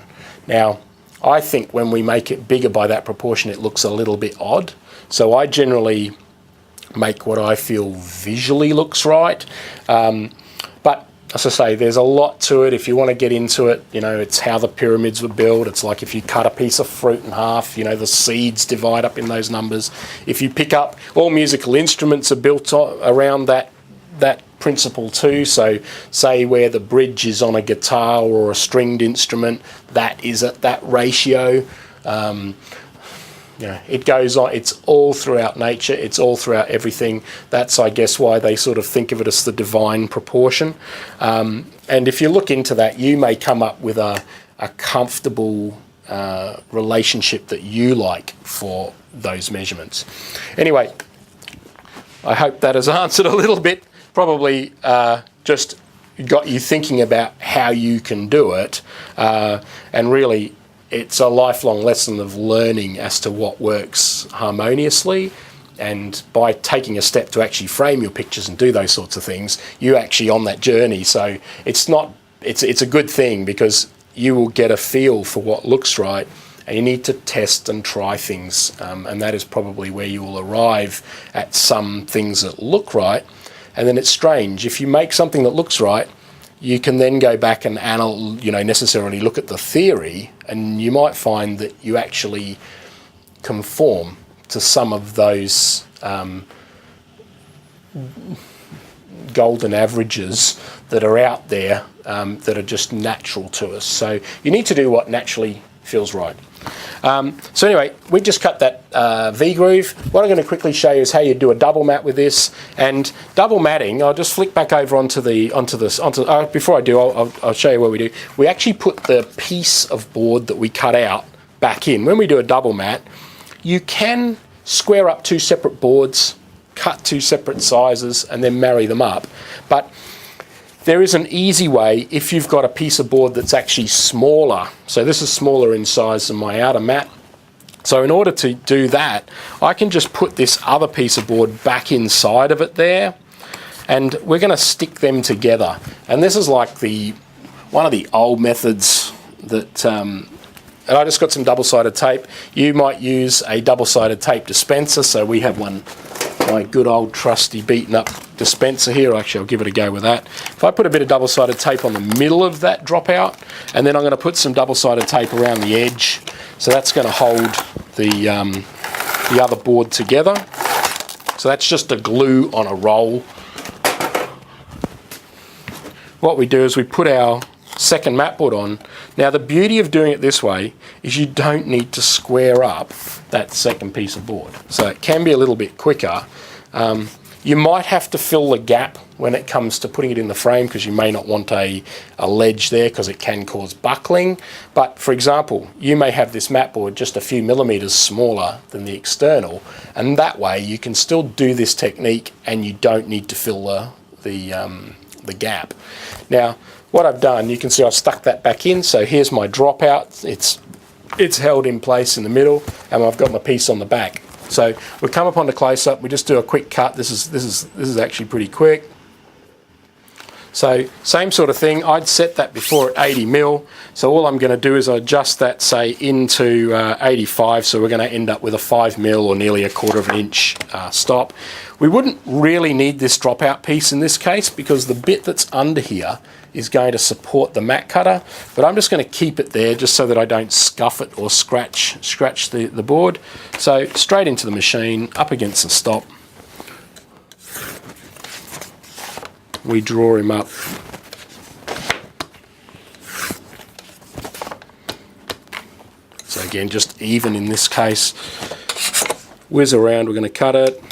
Now, I think when we make it bigger by that proportion, it looks a little bit odd. So I generally make what I feel visually looks right. But as I say, there's a lot to it. If you want to get into it, you know, it's how the pyramids were built. It's like if you cut a piece of fruit in half, you know, the seeds divide up in those numbers. If you pick up, all musical instruments are built around that principle too. So say where the bridge is on a guitar or a stringed instrument, that is at that ratio. You know, it goes on, it's all throughout nature, it's all throughout everything. That's, I guess, why they sort of think of it as the divine proportion. And if you look into that, you may come up with a comfortable relationship that you like for those measurements. Anyway, I hope that has answered a little bit, probably just got you thinking about how you can do it, and really it's a lifelong lesson of learning as to what works harmoniously. And by taking a step to actually frame your pictures and do those sorts of things, you're actually on that journey. So it's a good thing, because you will get a feel for what looks right, and you need to test and try things, and that is probably where you will arrive at some things that look right. And then it's strange, if you make something that looks right, you can then go back and necessarily look at the theory, and you might find that you actually conform to some of those golden averages that are out there, that are just natural to us. So you need to do what naturally feels right. So anyway, we just cut that V-groove. What I'm going to quickly show you is how you do a double mat with this. And double matting, I'll just flick back over onto before I do, I'll show you what we do. We actually put the piece of board that we cut out back in. When we do a double mat, you can square up two separate boards, cut two separate sizes, and then marry them up. But there is an easy way if you've got a piece of board that's actually smaller. So this is smaller in size than my outer mat. So in order to do that, I can just put this other piece of board back inside of it there, and we're going to stick them together. And this is like one of the old methods that, and I just got some double-sided tape. You might use a double-sided tape dispenser. So we have one, my good old trusty beaten up dispenser here. Actually, I'll give it a go with that. If I put a bit of double-sided tape on the middle of that dropout, and then I'm going to put some double-sided tape around the edge, so that's going to hold the other board together. So that's just a glue on a roll. What we do is we put our second mat board on. Now the beauty of doing it this way is you don't need to square up that second piece of board, so it can be a little bit quicker. You might have to fill the gap when it comes to putting it in the frame, because you may not want a ledge there, because it can cause buckling. But for example, you may have this mat board just a few millimeters smaller than the external, and that way you can still do this technique and you don't need to fill the gap. Now what I've done, you can see I've stuck that back in. So here's my dropout. It's held in place in the middle, and I've got my piece on the back. So we come up on the close-up, we just do a quick cut. This is actually pretty quick. So same sort of thing. I'd set that before at 80 mil. So all I'm going to do is adjust that, say, into 85. So we're going to end up with a 5 mil or nearly a 1/4 of an inch stop. We wouldn't really need this dropout piece in this case, because the bit that's under here is going to support the mat cutter, but I'm just going to keep it there just so that I don't scuff it or scratch the board. So straight into the machine, up against the stop. We draw him up. So again, just even in this case. Whiz around, we're going to cut it.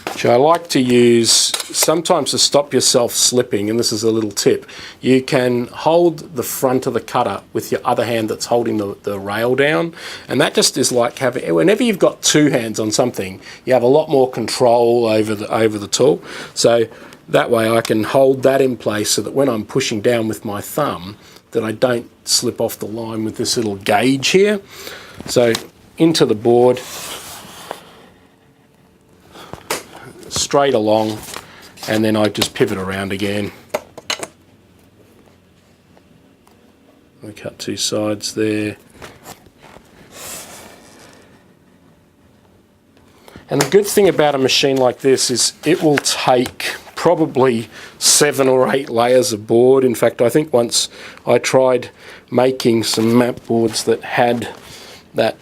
Which I like to use sometimes to stop yourself slipping, and this is a little tip. You can hold the front of the cutter with your other hand that's holding the rail down, and that just is like having, whenever you've got two hands on something, you have a lot more control over the tool. So that way I can hold that in place so that when I'm pushing down with my thumb, that I don't slip off the line with this little gauge here. So into the board, straight along, and then I just pivot around again. We cut two sides there. And the good thing about a machine like this is it will take probably 7 or 8 layers of board. In fact, I think once I tried making some mat boards that had that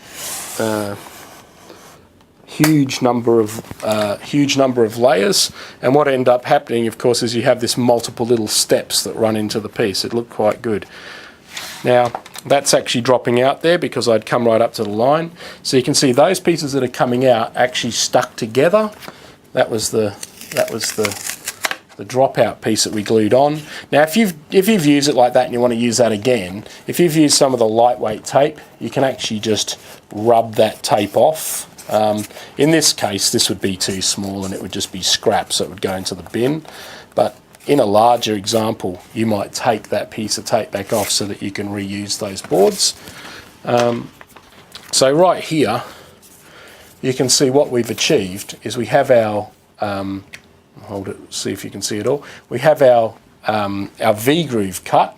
huge number of layers, and what ended up happening, of course, is you have this multiple little steps that run into the piece. It looked quite good. Now that's actually dropping out there because I'd come right up to the line, so you can see those pieces that are coming out actually stuck together. That was the dropout piece that we glued on. Now if you've used it like that and you want to use that again, if you've used some of the lightweight tape, you can actually just rub that tape off. In this case, this would be too small and it would just be scrap, so it would go into the bin. But in a larger example, you might take that piece of tape back off so that you can reuse those boards. So right here, you can see what we've achieved is we have our, hold it, see if you can see it all. We have our V-groove cut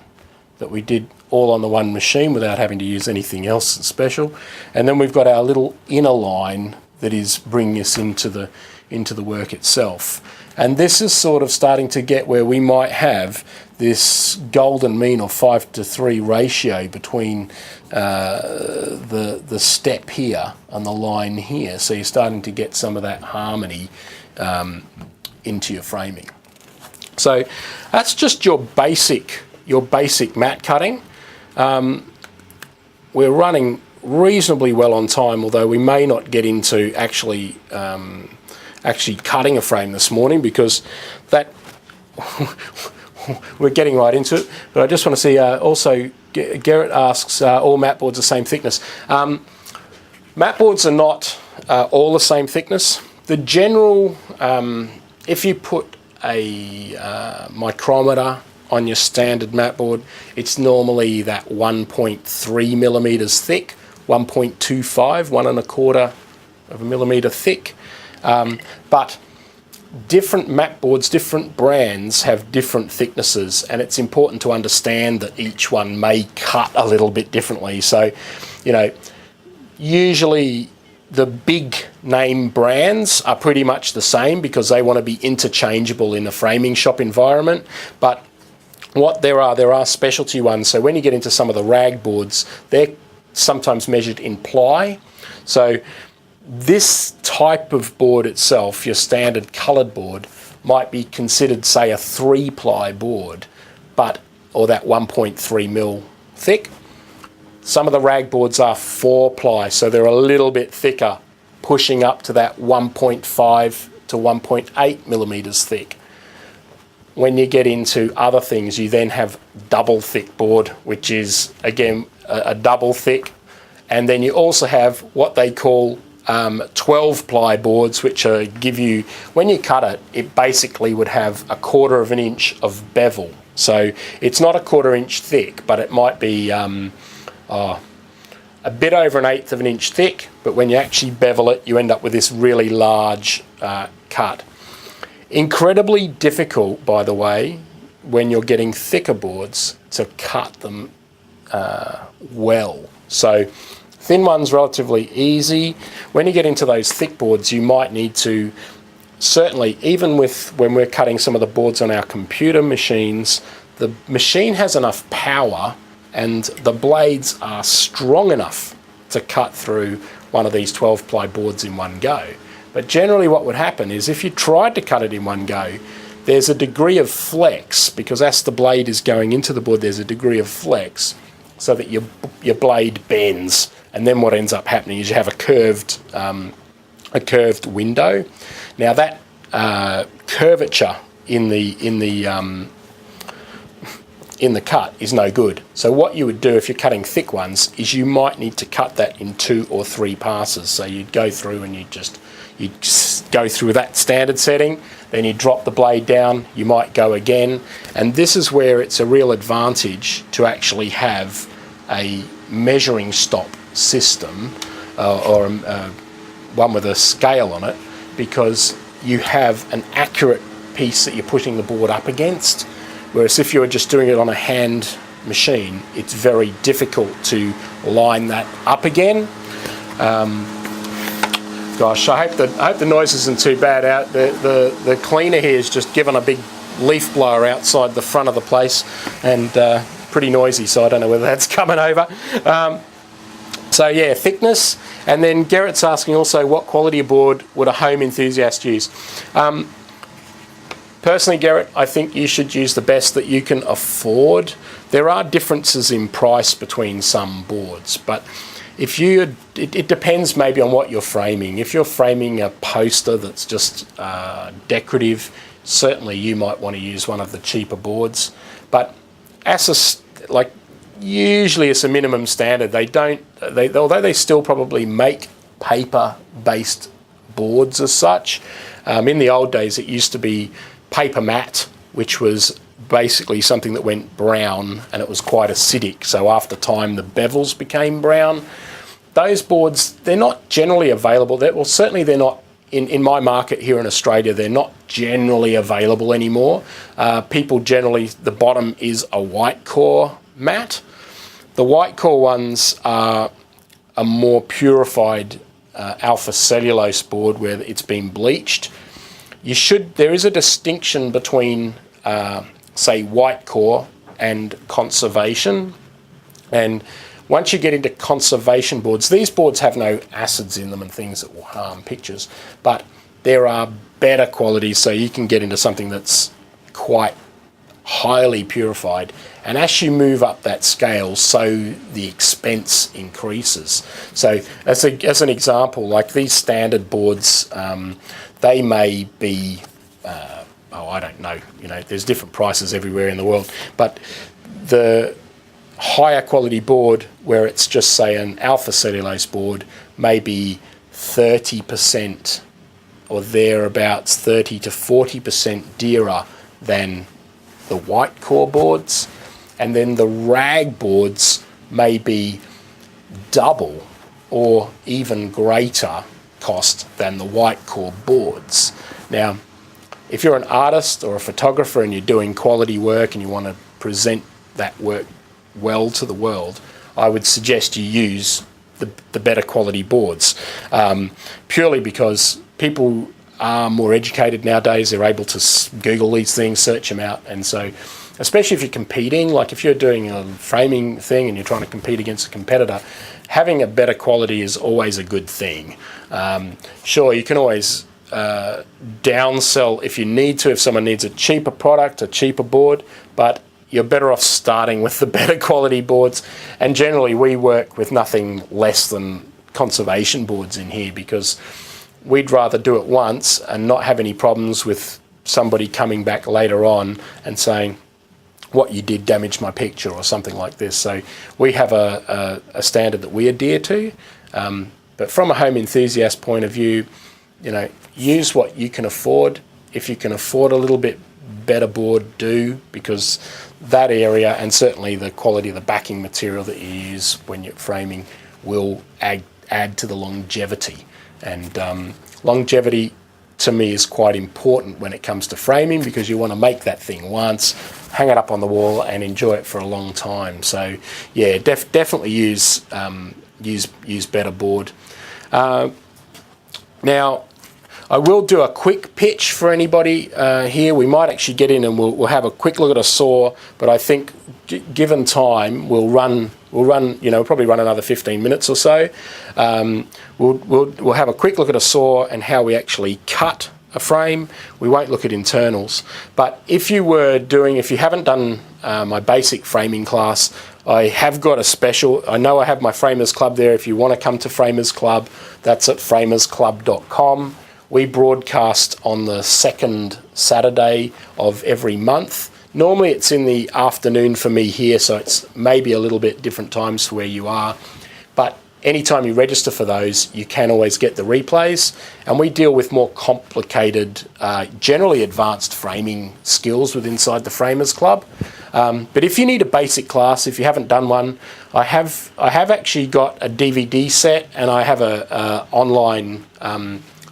that we did all on the one machine without having to use anything else special. And then we've got our little inner line that is bringing us into the work itself. And this is sort of starting to get where we might have this golden mean or 5:3 ratio between the step here and the line here. So you're starting to get some of that harmony into your framing. So that's just your basic mat cutting. We're running reasonably well on time, although we may not get into actually cutting a frame this morning because that we're getting right into it. But I just want to see also Garrett asks, all mat boards the same thickness? Mat boards are not all the same thickness. The general, if you put a micrometer on your standard mat board, it's normally that 1.3 millimeters thick, 1.25, 1.25 of a millimeter thick. But different mat boards, different brands have different thicknesses, and it's important to understand that each one may cut a little bit differently. So, you know, usually the big name brands are pretty much the same because they want to be interchangeable in a framing shop environment. But what there are specialty ones. So when you get into some of the rag boards, they're sometimes measured in ply. So this type of board itself, your standard coloured board, might be considered, say, a 3-ply board, or that 1.3 mil thick. Some of the rag boards are 4-ply, so they're a little bit thicker, pushing up to that 1.5 to 1.8 millimeters thick. When you get into other things, you then have double thick board, which is again a double thick, and then you also have what they call 12-ply boards, which give you, when you cut it, it basically would have 1/4 of an inch of bevel. So it's not 1/4 inch thick, but it might be a bit over 1/8 of an inch thick, but when you actually bevel it, you end up with this really large cut. Incredibly difficult, by the way, when you're getting thicker boards to cut them well. So thin ones relatively easy. When you get into those thick boards, you might need to, certainly even when we're cutting some of the boards on our computer machines, the machine has enough power and the blades are strong enough to cut through one of these 12-ply boards in one go. But generally what would happen is if you tried to cut it in one go, there's a degree of flex, because as the blade is going into the board, there's a degree of flex so that your blade bends. And then what ends up happening is you have a curved window. Now that curvature in the cut is no good. So what you would do if you're cutting thick ones is you might need to cut that in 2 or 3 passes. So you'd go through and you'd go through that standard setting, then you drop the blade down, you might go again, and this is where it's a real advantage to actually have a measuring stop system or one with a scale on it, because you have an accurate piece that you're putting the board up against, whereas if you were just doing it on a hand machine, it's very difficult to line that up again. Gosh, I hope the noise isn't too bad out. The cleaner here has just given a big leaf blower outside the front of the place, and pretty noisy, so I don't know whether that's coming over. So yeah, thickness. And then Garrett's asking also, what quality of board would a home enthusiast use? Personally, Garrett, I think you should use the best that you can afford. There are differences in price between some boards, but it depends maybe on what you're framing. If you're framing a poster that's just decorative, certainly you might want to use one of the cheaper boards. But usually it's a minimum standard. Although they still probably make paper-based boards as such. In the old days, it used to be paper mat, which was basically something that went brown, and it was quite acidic. So after time, the bevels became brown. Those boards, they're not generally available. Certainly they're not, in my market here in Australia, they're not generally available anymore. People generally, the bottom is a white core mat. The white core ones are a more purified alpha cellulose board where it's been bleached. There is a distinction between say white core and conservation, and once you get into conservation boards, these boards have no acids in them and things that will harm pictures, but there are better qualities, so you can get into something that's quite highly purified, and as you move up that scale, so the expense increases. So as an example, like these standard boards, they may be I don't know, there's different prices everywhere in the world, but the higher quality board, where it's just say an alpha cellulose board, may be 30% or thereabouts, 30 to 40% dearer than the white core boards, and then the rag boards may be double or even greater cost than the white core boards. Now, if you're an artist or a photographer and you're doing quality work and you want to present that work well to the world, I would suggest you use the better quality boards, purely because people are more educated nowadays. They're able to Google these things, search them out, and so especially if you're competing, like if you're doing a framing thing and you're trying to compete against a competitor, having a better quality is always a good thing. Sure, you can always downsell if you need to, if someone needs a cheaper product, a cheaper board, but you're better off starting with the better quality boards. And generally we work with nothing less than conservation boards in here, because we'd rather do it once and not have any problems with somebody coming back later on and saying, what you did damaged my picture or something like this. So we have a standard that we adhere to. But from a home enthusiast point of view, use what you can afford. If you can afford a little bit better board, do, because that area, and certainly the quality of the backing material that you use when you're framing, will add to the longevity. And longevity to me is quite important when it comes to framing, because you want to make that thing once, hang it up on the wall and enjoy it for a long time. So yeah, definitely use better board. Now, I will do a quick pitch for anybody here. We might actually get in and we'll have a quick look at a saw, but I think given time, we'll probably run another 15 minutes or so. We'll have a quick look at a saw and how we actually cut a frame. We won't look at internals. But if you haven't done my basic framing class, I have got a special. I know I have my Framers Club there. If you want to come to Framers Club, that's at framersclub.com. We broadcast on the second Saturday of every month. Normally it's in the afternoon for me here, so it's maybe a little bit different times for where you are. But anytime you register for those, you can always get the replays. And we deal with more complicated, generally advanced framing skills inside the Framers Club. But if you need a basic class, if you haven't done one, I have actually got a DVD set, and I have a online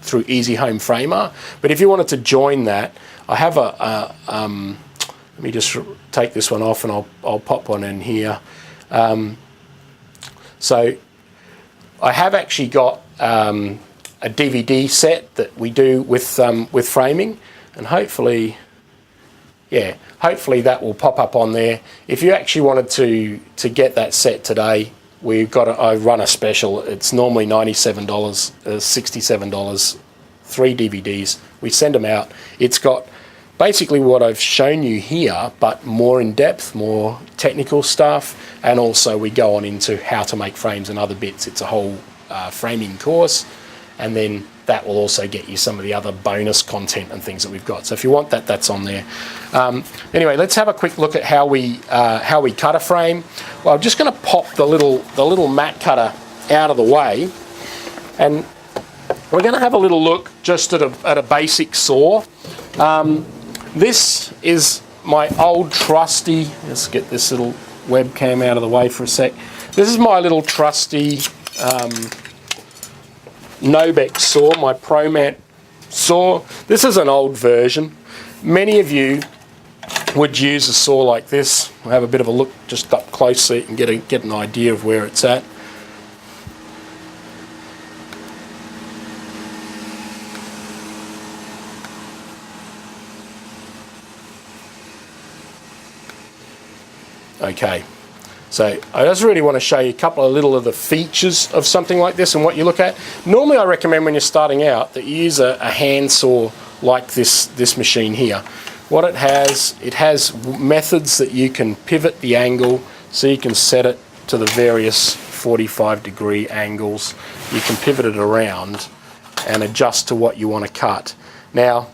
through Easy Home Framer. But if you wanted to join that, I have let me just take this one off and I'll pop one in here. So I have actually got a DVD set that we do with framing, and hopefully that will pop up on there. If you actually wanted to get that set today, I run a special. It's normally $97, $67, 3 DVDs. We send them out. It's got basically what I've shown you here, but more in depth, more technical stuff, and also we go on into how to make frames and other bits. It's a whole framing course, and then that will also get you some of the other bonus content and things that we've got. So if you want that, that's on there. Anyway, let's have a quick look at how we cut a frame. Well, I'm just going to pop the little mat cutter out of the way, and we're going to have a little look just at a basic saw. This is my old trusty. Let's get this little webcam out of the way for a sec. This is my little trusty Nobex saw, my ProMat saw. This is an old version. Many of you would use a saw like this. We'll have a bit of a look just up close so you can get an idea of where it's at. Okay. So I just really want to show you a couple of the features of something like this and what you look at. Normally I recommend when you're starting out that you use a hand saw like this machine here. What it has methods that you can pivot the angle, so you can set it to the various 45-degree angles. You can pivot it around and adjust to what you want to cut. Now,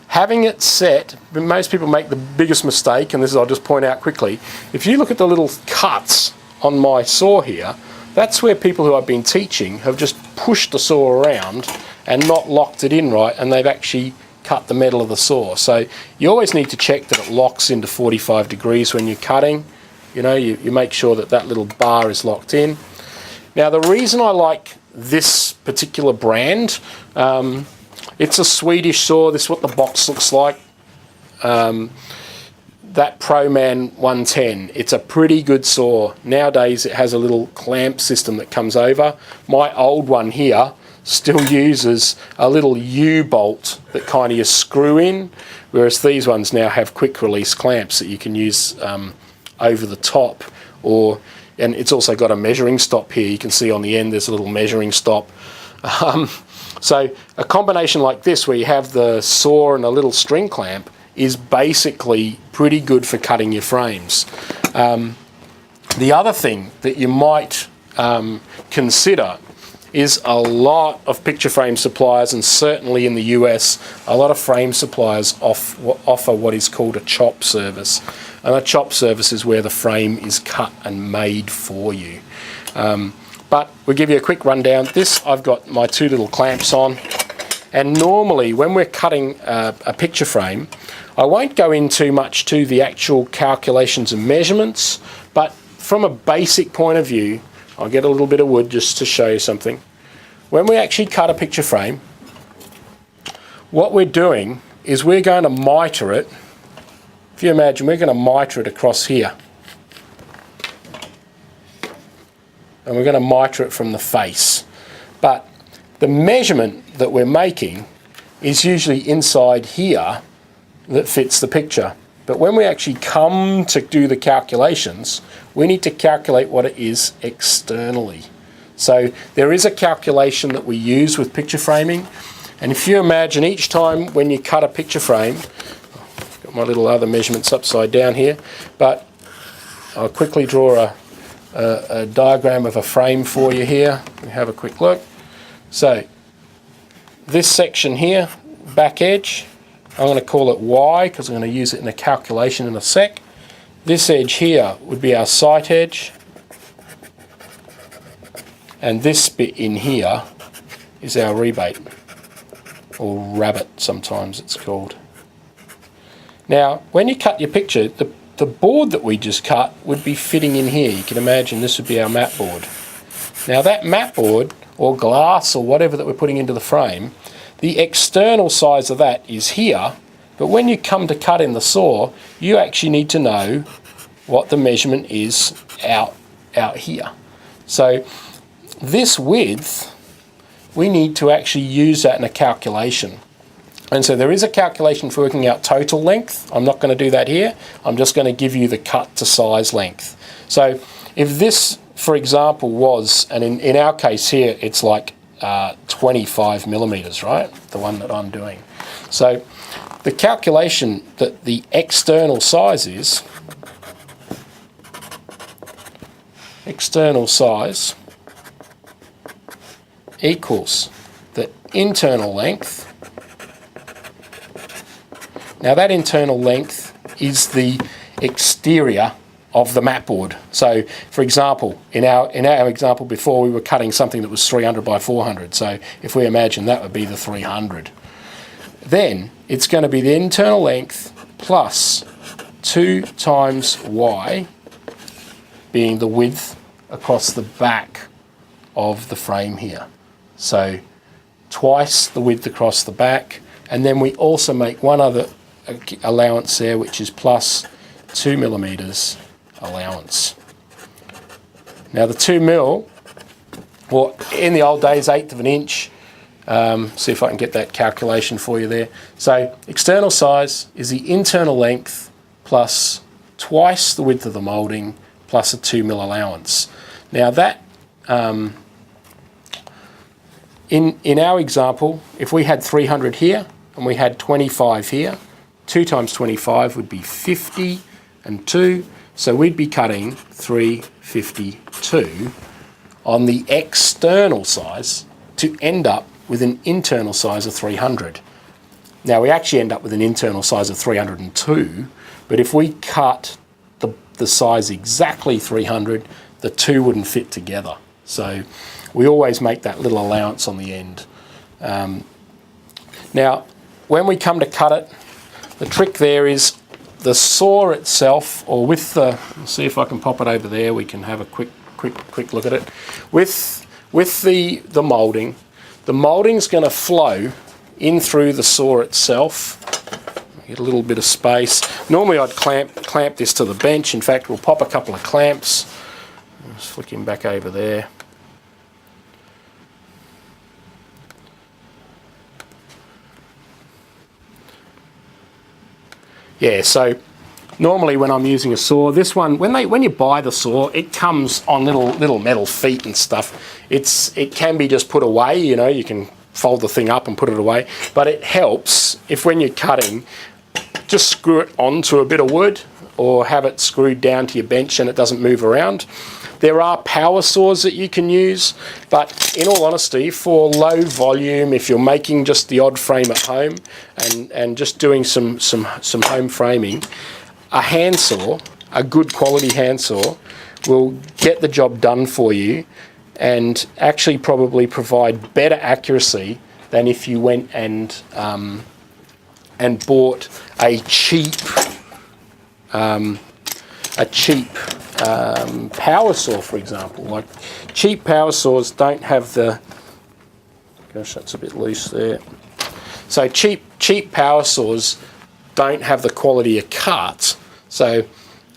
having it set, most people make the biggest mistake, and this is, I'll just point out quickly, if you look at the little cuts on my saw here, that's where people who I've been teaching have just pushed the saw around and not locked it in right, and they've actually cut the metal of the saw. So you always need to check that it locks into 45 degrees when you're cutting. You know, you make sure that that little bar is locked in. Now, the reason I like this particular brand, it's a Swedish saw. This is what the box looks like. That ProMan 110. It's a pretty good saw. Nowadays it has a little clamp system that comes over. My old one here still uses a little U-bolt that kind of you screw in, whereas these ones now have quick release clamps that you can use over the top, and it's also got a measuring stop here. You can see on the end there's a little measuring stop. So a combination like this where you have the saw and a little string clamp is basically pretty good for cutting your frames. The other thing that you might consider is a lot of picture frame suppliers, and certainly in the US, a lot of frame suppliers offer what is called a chop service. And a chop service is where the frame is cut and made for you. But we'll give you a quick rundown. This, I've got my two little clamps on, and normally when we're cutting a picture frame, I won't go in too much to the actual calculations and measurements, but from a basic point of view, I'll get a little bit of wood just to show you something. When we actually cut a picture frame, what we're doing is we're going to miter it. If you imagine, we're going to miter it across here. And we're going to miter it from the face. But the measurement that we're making is usually inside here that fits the picture. But when we actually come to do the calculations, we need to calculate what it is externally. So there is a calculation that we use with picture framing, and if you imagine each time when you cut a picture frame, I've got my little other measurements upside down here, but I'll quickly draw a diagram of a frame for you here. We have a quick look. So this section here, back edge, I'm going to call it Y because I'm going to use it in a calculation in a sec. This edge here would be our sight edge, and this bit in here is our rebate, or rabbet sometimes it's called. Now when you cut your picture, the board that we just cut would be fitting in here. You can imagine this would be our mat board. Now that mat board or glass or whatever that we're putting into the frame, the external size of that is here, but when you come to cut in the saw, you actually need to know what the measurement is out here. So this width, we need to actually use that in a calculation. And so there is a calculation for working out total length. I'm not going to do that here. I'm just going to give you the cut to size length. So if this, for example, was, and in our case here, it's like 25 millimeters, right? The one that I'm doing. So the calculation that the external size is, equals the internal length. Now that internal length is the exterior of the mat board. So for example, in our example before, we were cutting something that was 300 by 400. So if we imagine that would be the 300. Then it's going to be the internal length plus 2 times y, being the width across the back of the frame here. So twice the width across the back, and then we also make one other allowance there, which is plus 2 millimeters allowance. Now the 2 mil, well, in the old days, 1/8 of an inch. See if I can get that calculation for you there. So external size is the internal length plus twice the width of the moulding plus a 2 mil allowance. Now that, in our example, if we had 300 here and we had 25 here, 2 times 25 would be 50 and 2. So we'd be cutting 352 on the external size to end up with an internal size of 300. Now we actually end up with an internal size of 302, but if we cut the size exactly 300, the two wouldn't fit together. So we always make that little allowance on the end. Now when we come to cut it, the trick there is the saw itself, or with the, let's see if I can pop it over there, we can have a quick look at it. With the moulding, the moulding's going to flow in through the saw itself. Get a little bit of space. Normally I'd clamp this to the bench. In fact, we'll pop a couple of clamps. Just flick him back over there. Yeah, so normally when I'm using a saw, this one, when you buy the saw, it comes on little metal feet and stuff. It can be just put away, you know, you can fold the thing up and put it away, but it helps if when you're cutting, just screw it onto a bit of wood or have it screwed down to your bench and it doesn't move around. There are power saws that you can use, but in all honesty, for low volume, if you're making just the odd frame at home and just doing some home framing, a handsaw, a good quality handsaw, will get the job done for you and actually probably provide better accuracy than if you went and bought a cheap power saw, for example. Like cheap power saws don't have the, gosh, that's a bit loose there. So cheap power saws don't have the quality of cut. So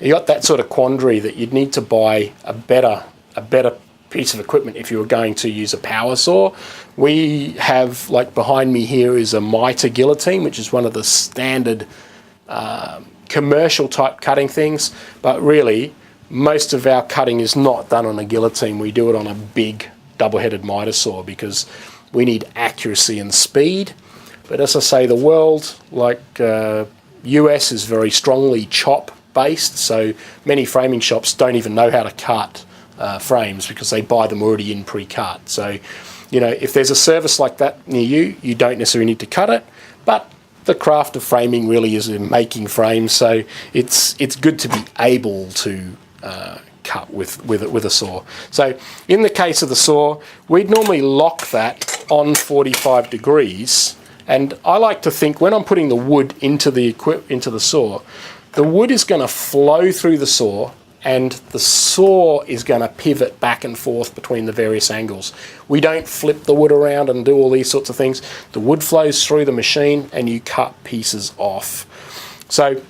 you got that sort of quandary that you'd need to buy a better piece of equipment if you were going to use a power saw. We have, like behind me here is a mitre guillotine, which is one of the standard commercial type cutting things, but really most of our cutting is not done on a guillotine. We do it on a big double-headed mitre saw because we need accuracy and speed. But as I say, the world, like US, is very strongly chop based, so many framing shops don't even know how to cut frames because they buy them already in pre-cut. So, you know, if there's a service like that near you, you don't necessarily need to cut it, but the craft of framing really is in making frames, so it's good to be able to cut with a saw. So in the case of the saw, we'd normally lock that on 45 degrees, and I like to think when I'm putting the wood into the saw, the wood is going to flow through the saw and the saw is going to pivot back and forth between the various angles. We don't flip the wood around and do all these sorts of things. The wood flows through the machine and you cut pieces off. So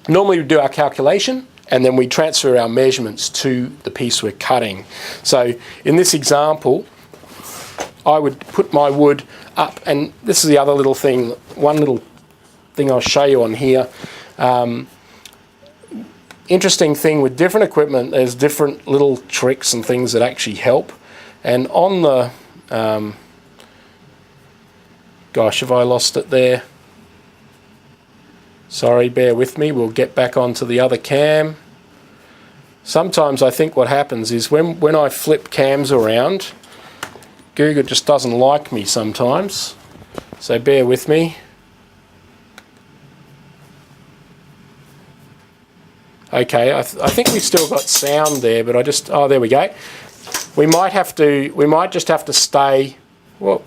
normally we do our calculation and then we transfer our measurements to the piece we're cutting. So in this example, I would put my wood up, and this is the other little thing, one little thing I'll show you on here. Interesting thing with different equipment, there's different little tricks and things that actually help. And on the, gosh, have I lost it there? Sorry, bear with me, we'll get back onto the other cam. Sometimes I think what happens is when I flip cams around, Google just doesn't like me sometimes, so bear with me. Okay, I think we've still got sound there, but oh, there we go. We might just have to stay, well,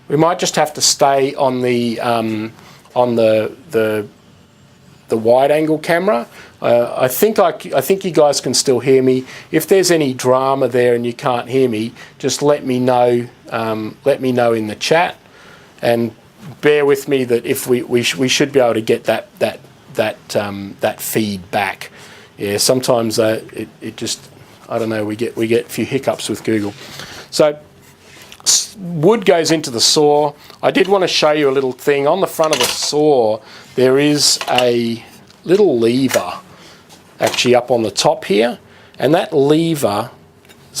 we might just have to stay on the wide angle camera. I think you guys can still hear me. If there's any drama there and you can't hear me, just let me know. Let me know in the chat, and bear with me that if we should be able to get that feedback. Yeah, sometimes it just, I don't know, we get a few hiccups with Google. So wood goes into the saw. I did want to show you a little thing. On the front of the saw there is a little lever actually up on the top here, and that lever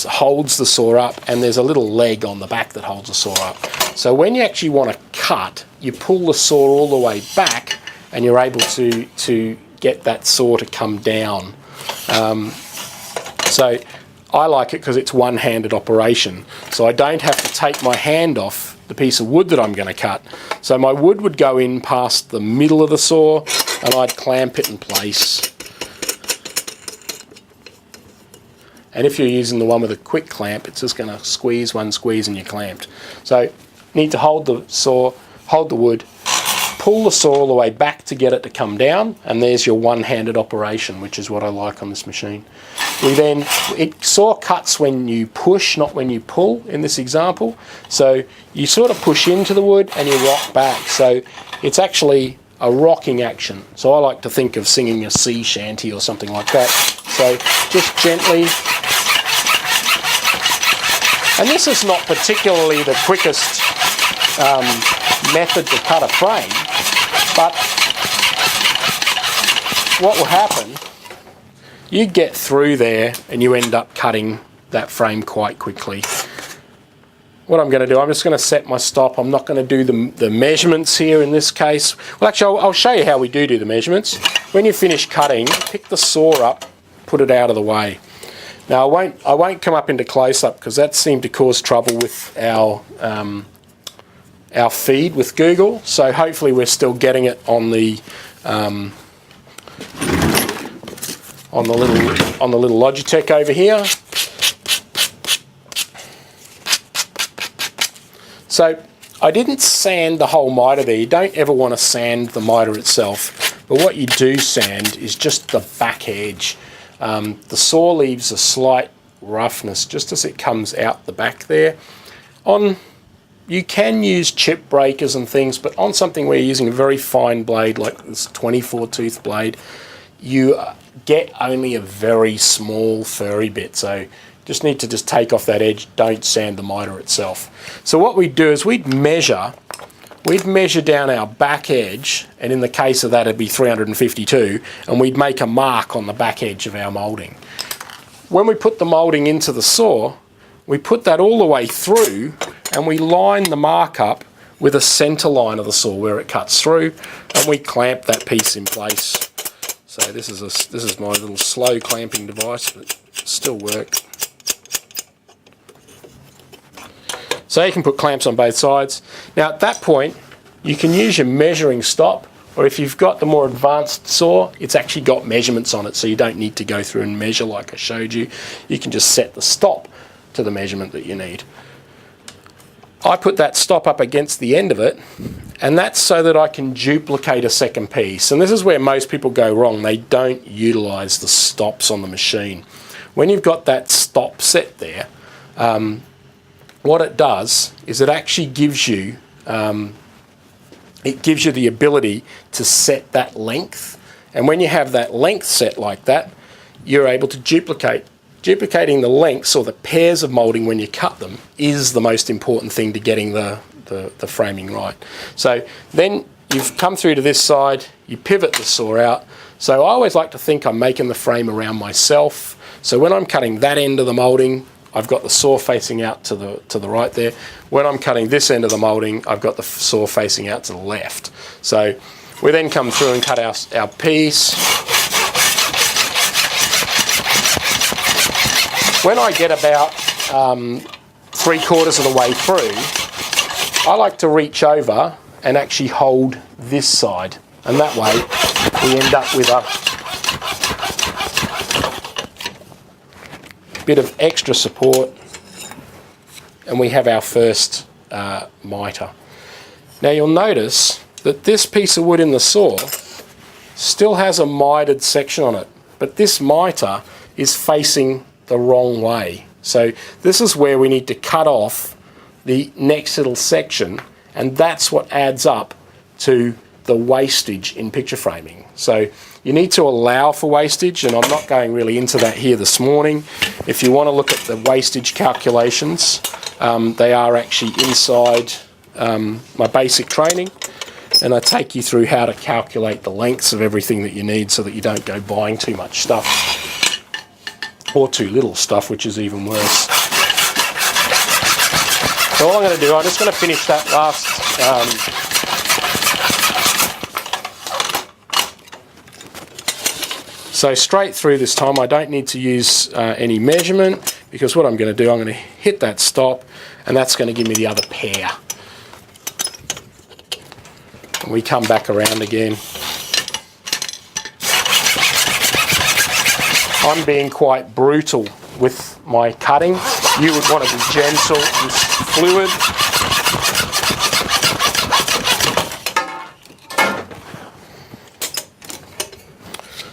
holds the saw up, and there's a little leg on the back that holds the saw up. So when you actually want to cut, you pull the saw all the way back and you're able to get that saw to come down. So I like it because it's one-handed operation, so I don't have to take my hand off the piece of wood that I'm going to cut. So my wood would go in past the middle of the saw and I'd clamp it in place. And if you're using the one with a quick clamp, it's just going to squeeze one squeeze and you're clamped. So you need to hold the saw, hold the wood, pull the saw all the way back to get it to come down, and there's your one-handed operation, which is what I like on this machine. Saw cuts when you push, not when you pull in this example. So you sort of push into the wood and you rock back. So it's actually a rocking action. So I like to think of singing a sea shanty or something like that. So just gently. And this is not particularly the quickest method to cut a frame, but what will happen, you get through there and you end up cutting that frame quite quickly. What I'm going to do, I'm just going to set my stop. I'm not going to do the measurements here in this case. Well, actually, I'll show you how we do the measurements. When you finish cutting, pick the saw up, put it out of the way. Now, I won't come up into close-up because that seemed to cause trouble with our feed with Google. So hopefully we're still getting it on the little Logitech over here. So I didn't sand the whole miter there. You don't ever want to sand the miter itself, but what you do sand is just the back edge. The saw leaves a slight roughness just as it comes out the back there. You can use chip breakers and things, but on something where you're using a very fine blade like this 24 tooth blade, you get only a very small furry bit. So just need to take off that edge, don't sand the miter itself. So what we'd do is we'd measure down our back edge, and in the case of that it'd be 352, and we'd make a mark on the back edge of our moulding. When we put the moulding into the saw, we put that all the way through and we line the mark up with a centre line of the saw where it cuts through, and we clamp that piece in place. So this is my little slow clamping device, but it'll still work. So you can put clamps on both sides. Now at that point, you can use your measuring stop, or if you've got the more advanced saw, it's actually got measurements on it, so you don't need to go through and measure like I showed you. You can just set the stop to the measurement that you need. I put that stop up against the end of it, and that's so that I can duplicate a second piece. And this is where most people go wrong. They don't utilise the stops on the machine. When you've got that stop set there, what it does is it actually gives you the ability to set that length. And when you have that length set like that, you're able to duplicate. Duplicating the lengths or the pairs of moulding when you cut them is the most important thing to getting the framing right. So then you've come through to this side, you pivot the saw out. So I always like to think I'm making the frame around myself. So when I'm cutting that end of the moulding, I've got the saw facing out to the right there. When I'm cutting this end of the moulding, I've got the saw facing out to the left. So we then come through and cut our piece. When I get about 3/4 of the way through, I like to reach over and actually hold this side, and that way we end up with a bit of extra support, and we have our first mitre. Now you'll notice that this piece of wood in the saw still has a mitered section on it, but this mitre is facing the wrong way. So this is where we need to cut off the next little section, and that's what adds up to the wastage in picture framing. So you need to allow for wastage, and I'm not going really into that here this morning. If you want to look at the wastage calculations, they are actually inside my basic training, and I take you through how to calculate the lengths of everything that you need so that you don't go buying too much stuff, or too little stuff, which is even worse. So all I'm going to do, I'm just going to finish that last so straight through this time. I don't need to use any measurement, because what I'm going to do, I'm going to hit that stop, and that's going to give me the other pair. And we come back around again. I'm being quite brutal with my cutting. You would want to be gentle and fluid.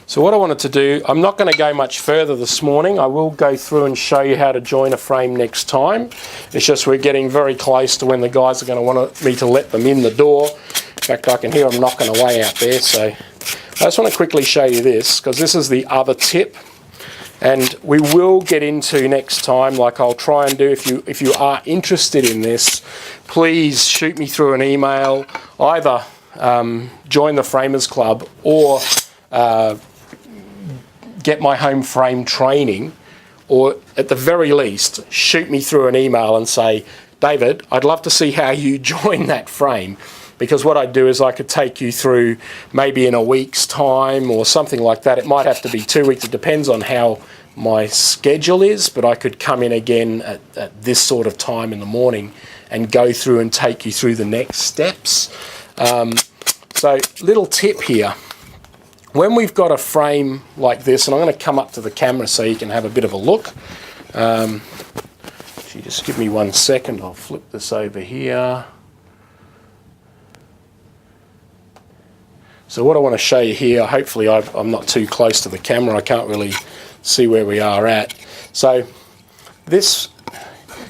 So what I wanted to do, I'm not going to go much further this morning. I will go through and show you how to join a frame next time. It's just we're getting very close to when the guys are going to want me to let them in the door. In fact, I can hear them knocking away out there. So I just want to quickly show you this, because this is the other tip. And we will get into next time, like I'll try and do, if you are interested in this, please shoot me through an email, either join the Framers Club or get my home frame training, or at the very least shoot me through an email and say, David, I'd love to see how you join that frame. Because what I'd do is I could take you through maybe in a week's time or something like that. It might have to be 2 weeks. It depends on how my schedule is, but I could come in again at this sort of time in the morning and go through and take you through the next steps. So little tip here. When we've got a frame like this, and I'm going to come up to the camera so you can have a bit of a look. If you just give me 1 second, I'll flip this over here. So what I want to show you here, hopefully I'm not too close to the camera, I can't really see where we are at. So this,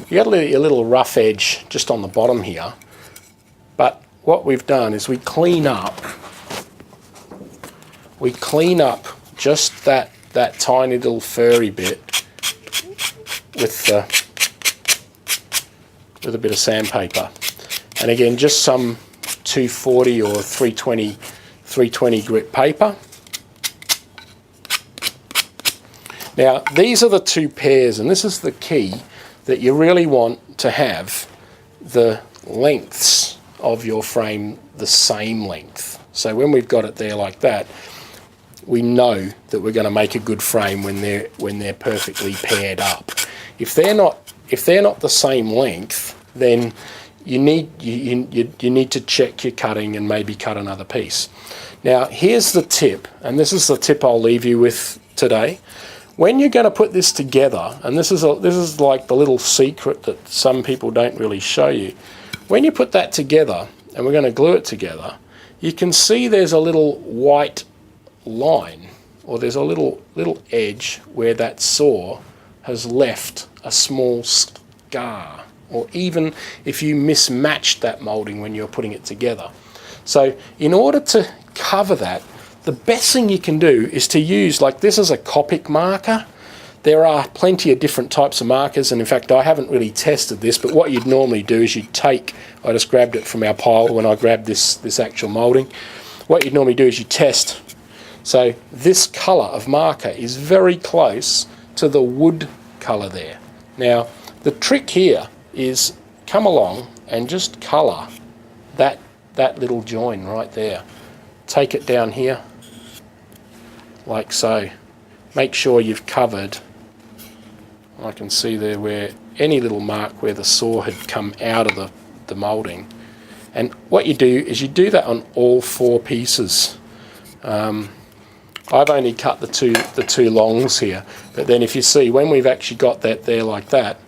you got a little rough edge just on the bottom here, but what we've done is we clean up just that tiny little furry bit with a bit of sandpaper, and again just some 240 or 320 grit paper. Now these are the two pairs, and this is the key, that you really want to have the lengths of your frame the same length. So when we've got it there like that, we know that we're going to make a good frame when they're perfectly paired up. If they're not the same length, then you need to check your cutting and maybe cut another piece. Now here's the tip, and this is the tip I'll leave you with today. When you're going to put this together, and this is like the little secret that some people don't really show you. When you put that together, and we're going to glue it together, you can see there's a little white line, or there's a little edge where that saw has left a small scar, or even if you mismatched that moulding when you're putting it together. So in order to cover that, the best thing you can do is to use, like this is a Copic marker. There are plenty of different types of markers, and in fact I haven't really tested this, but what you'd normally do is you'd take, I just grabbed it from our pile when I grabbed this actual moulding. What you'd normally do is you test. So this colour of marker is very close to the wood colour there. Now the trick here is come along and just colour that little join right there. Take it down here like so. Make sure you've covered, I can see there where any little mark where the saw had come out of the moulding. And what you do is you do that on all 4 pieces. I've only cut the two longs here, but then if you see, when we've actually got that there like that,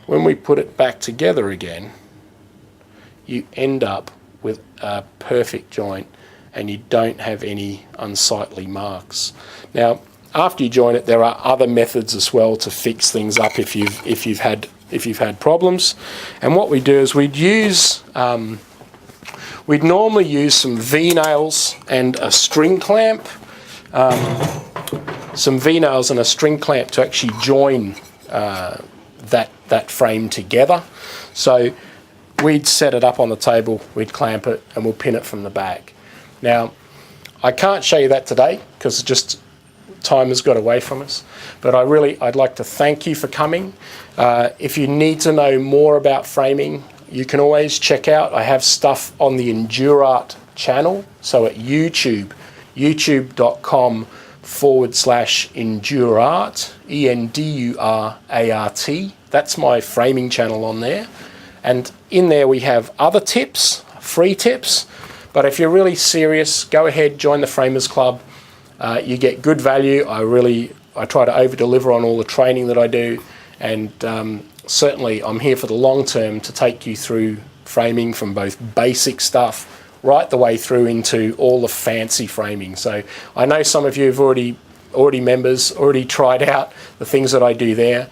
when we put it back together again, you end up with a perfect joint and you don't have any unsightly marks. Now, after you join it, there are other methods as well to fix things up if you've had problems. And what we do is we'd normally use some V-nails and a string clamp. Some V-nails and a string clamp to actually join that frame together. So we'd set it up on the table, we'd clamp it, and we'll pin it from the back. Now, I can't show you that today because just time has got away from us, but I'd like to thank you for coming. If you need to know more about framing, you can always check out, I have stuff on the Endurart channel, so at YouTube, youtube.com/Endurart, ENDURART. That's my framing channel on there. And in there we have other tips, free tips. But if you're really serious, go ahead, join the Framers Club. You get good value. I try to over-deliver on all the training that I do. And certainly I'm here for the long term to take you through framing from both basic stuff right the way through into all the fancy framing. So I know some of you have already members, already tried out the things that I do there.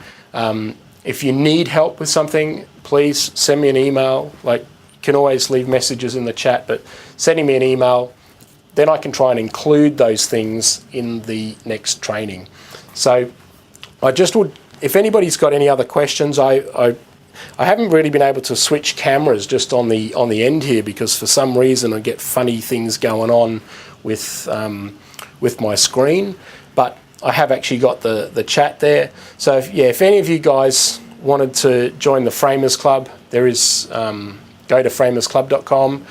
If you need help with something, please send me an email. Like, you can always leave messages in the chat, but sending me an email, then I can try and include those things in the next training. So I just would, if anybody's got any other questions, I haven't really been able to switch cameras just on the end here because for some reason I get funny things going on with my screen, but I have actually got the chat there. So if any of you guys wanted to join the Framers Club, there is, go to framersclub.com.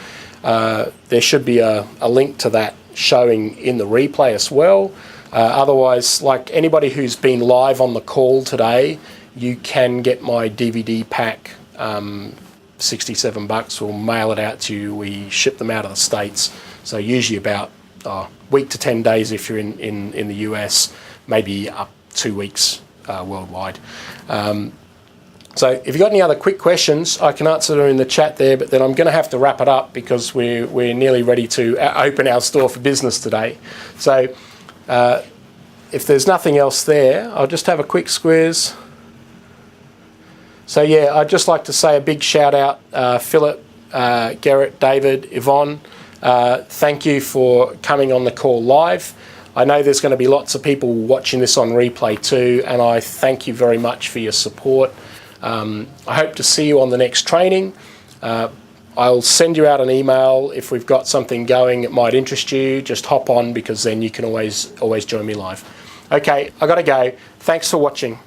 There should be a link to that showing in the replay as well. Otherwise, like anybody who's been live on the call today, you can get my DVD pack, $67. We'll mail it out to you. We ship them out of the States. So usually about a week to 10 days if you're in the US, maybe up 2 weeks worldwide. So if you've got any other quick questions, I can answer them in the chat there, but then I'm going to have to wrap it up because we're nearly ready to open our store for business today. So if there's nothing else there, I'll just have a quick squeeze. So yeah, I'd just like to say a big shout out, Philip, Garrett, David, Yvonne. Thank you for coming on the call live. I know there's going to be lots of people watching this on replay too, and I thank you very much for your support. I hope to see you on the next training. I'll send you out an email if we've got something going that might interest you. Just hop on because then you can always join me live. Okay, I got to go. Thanks for watching.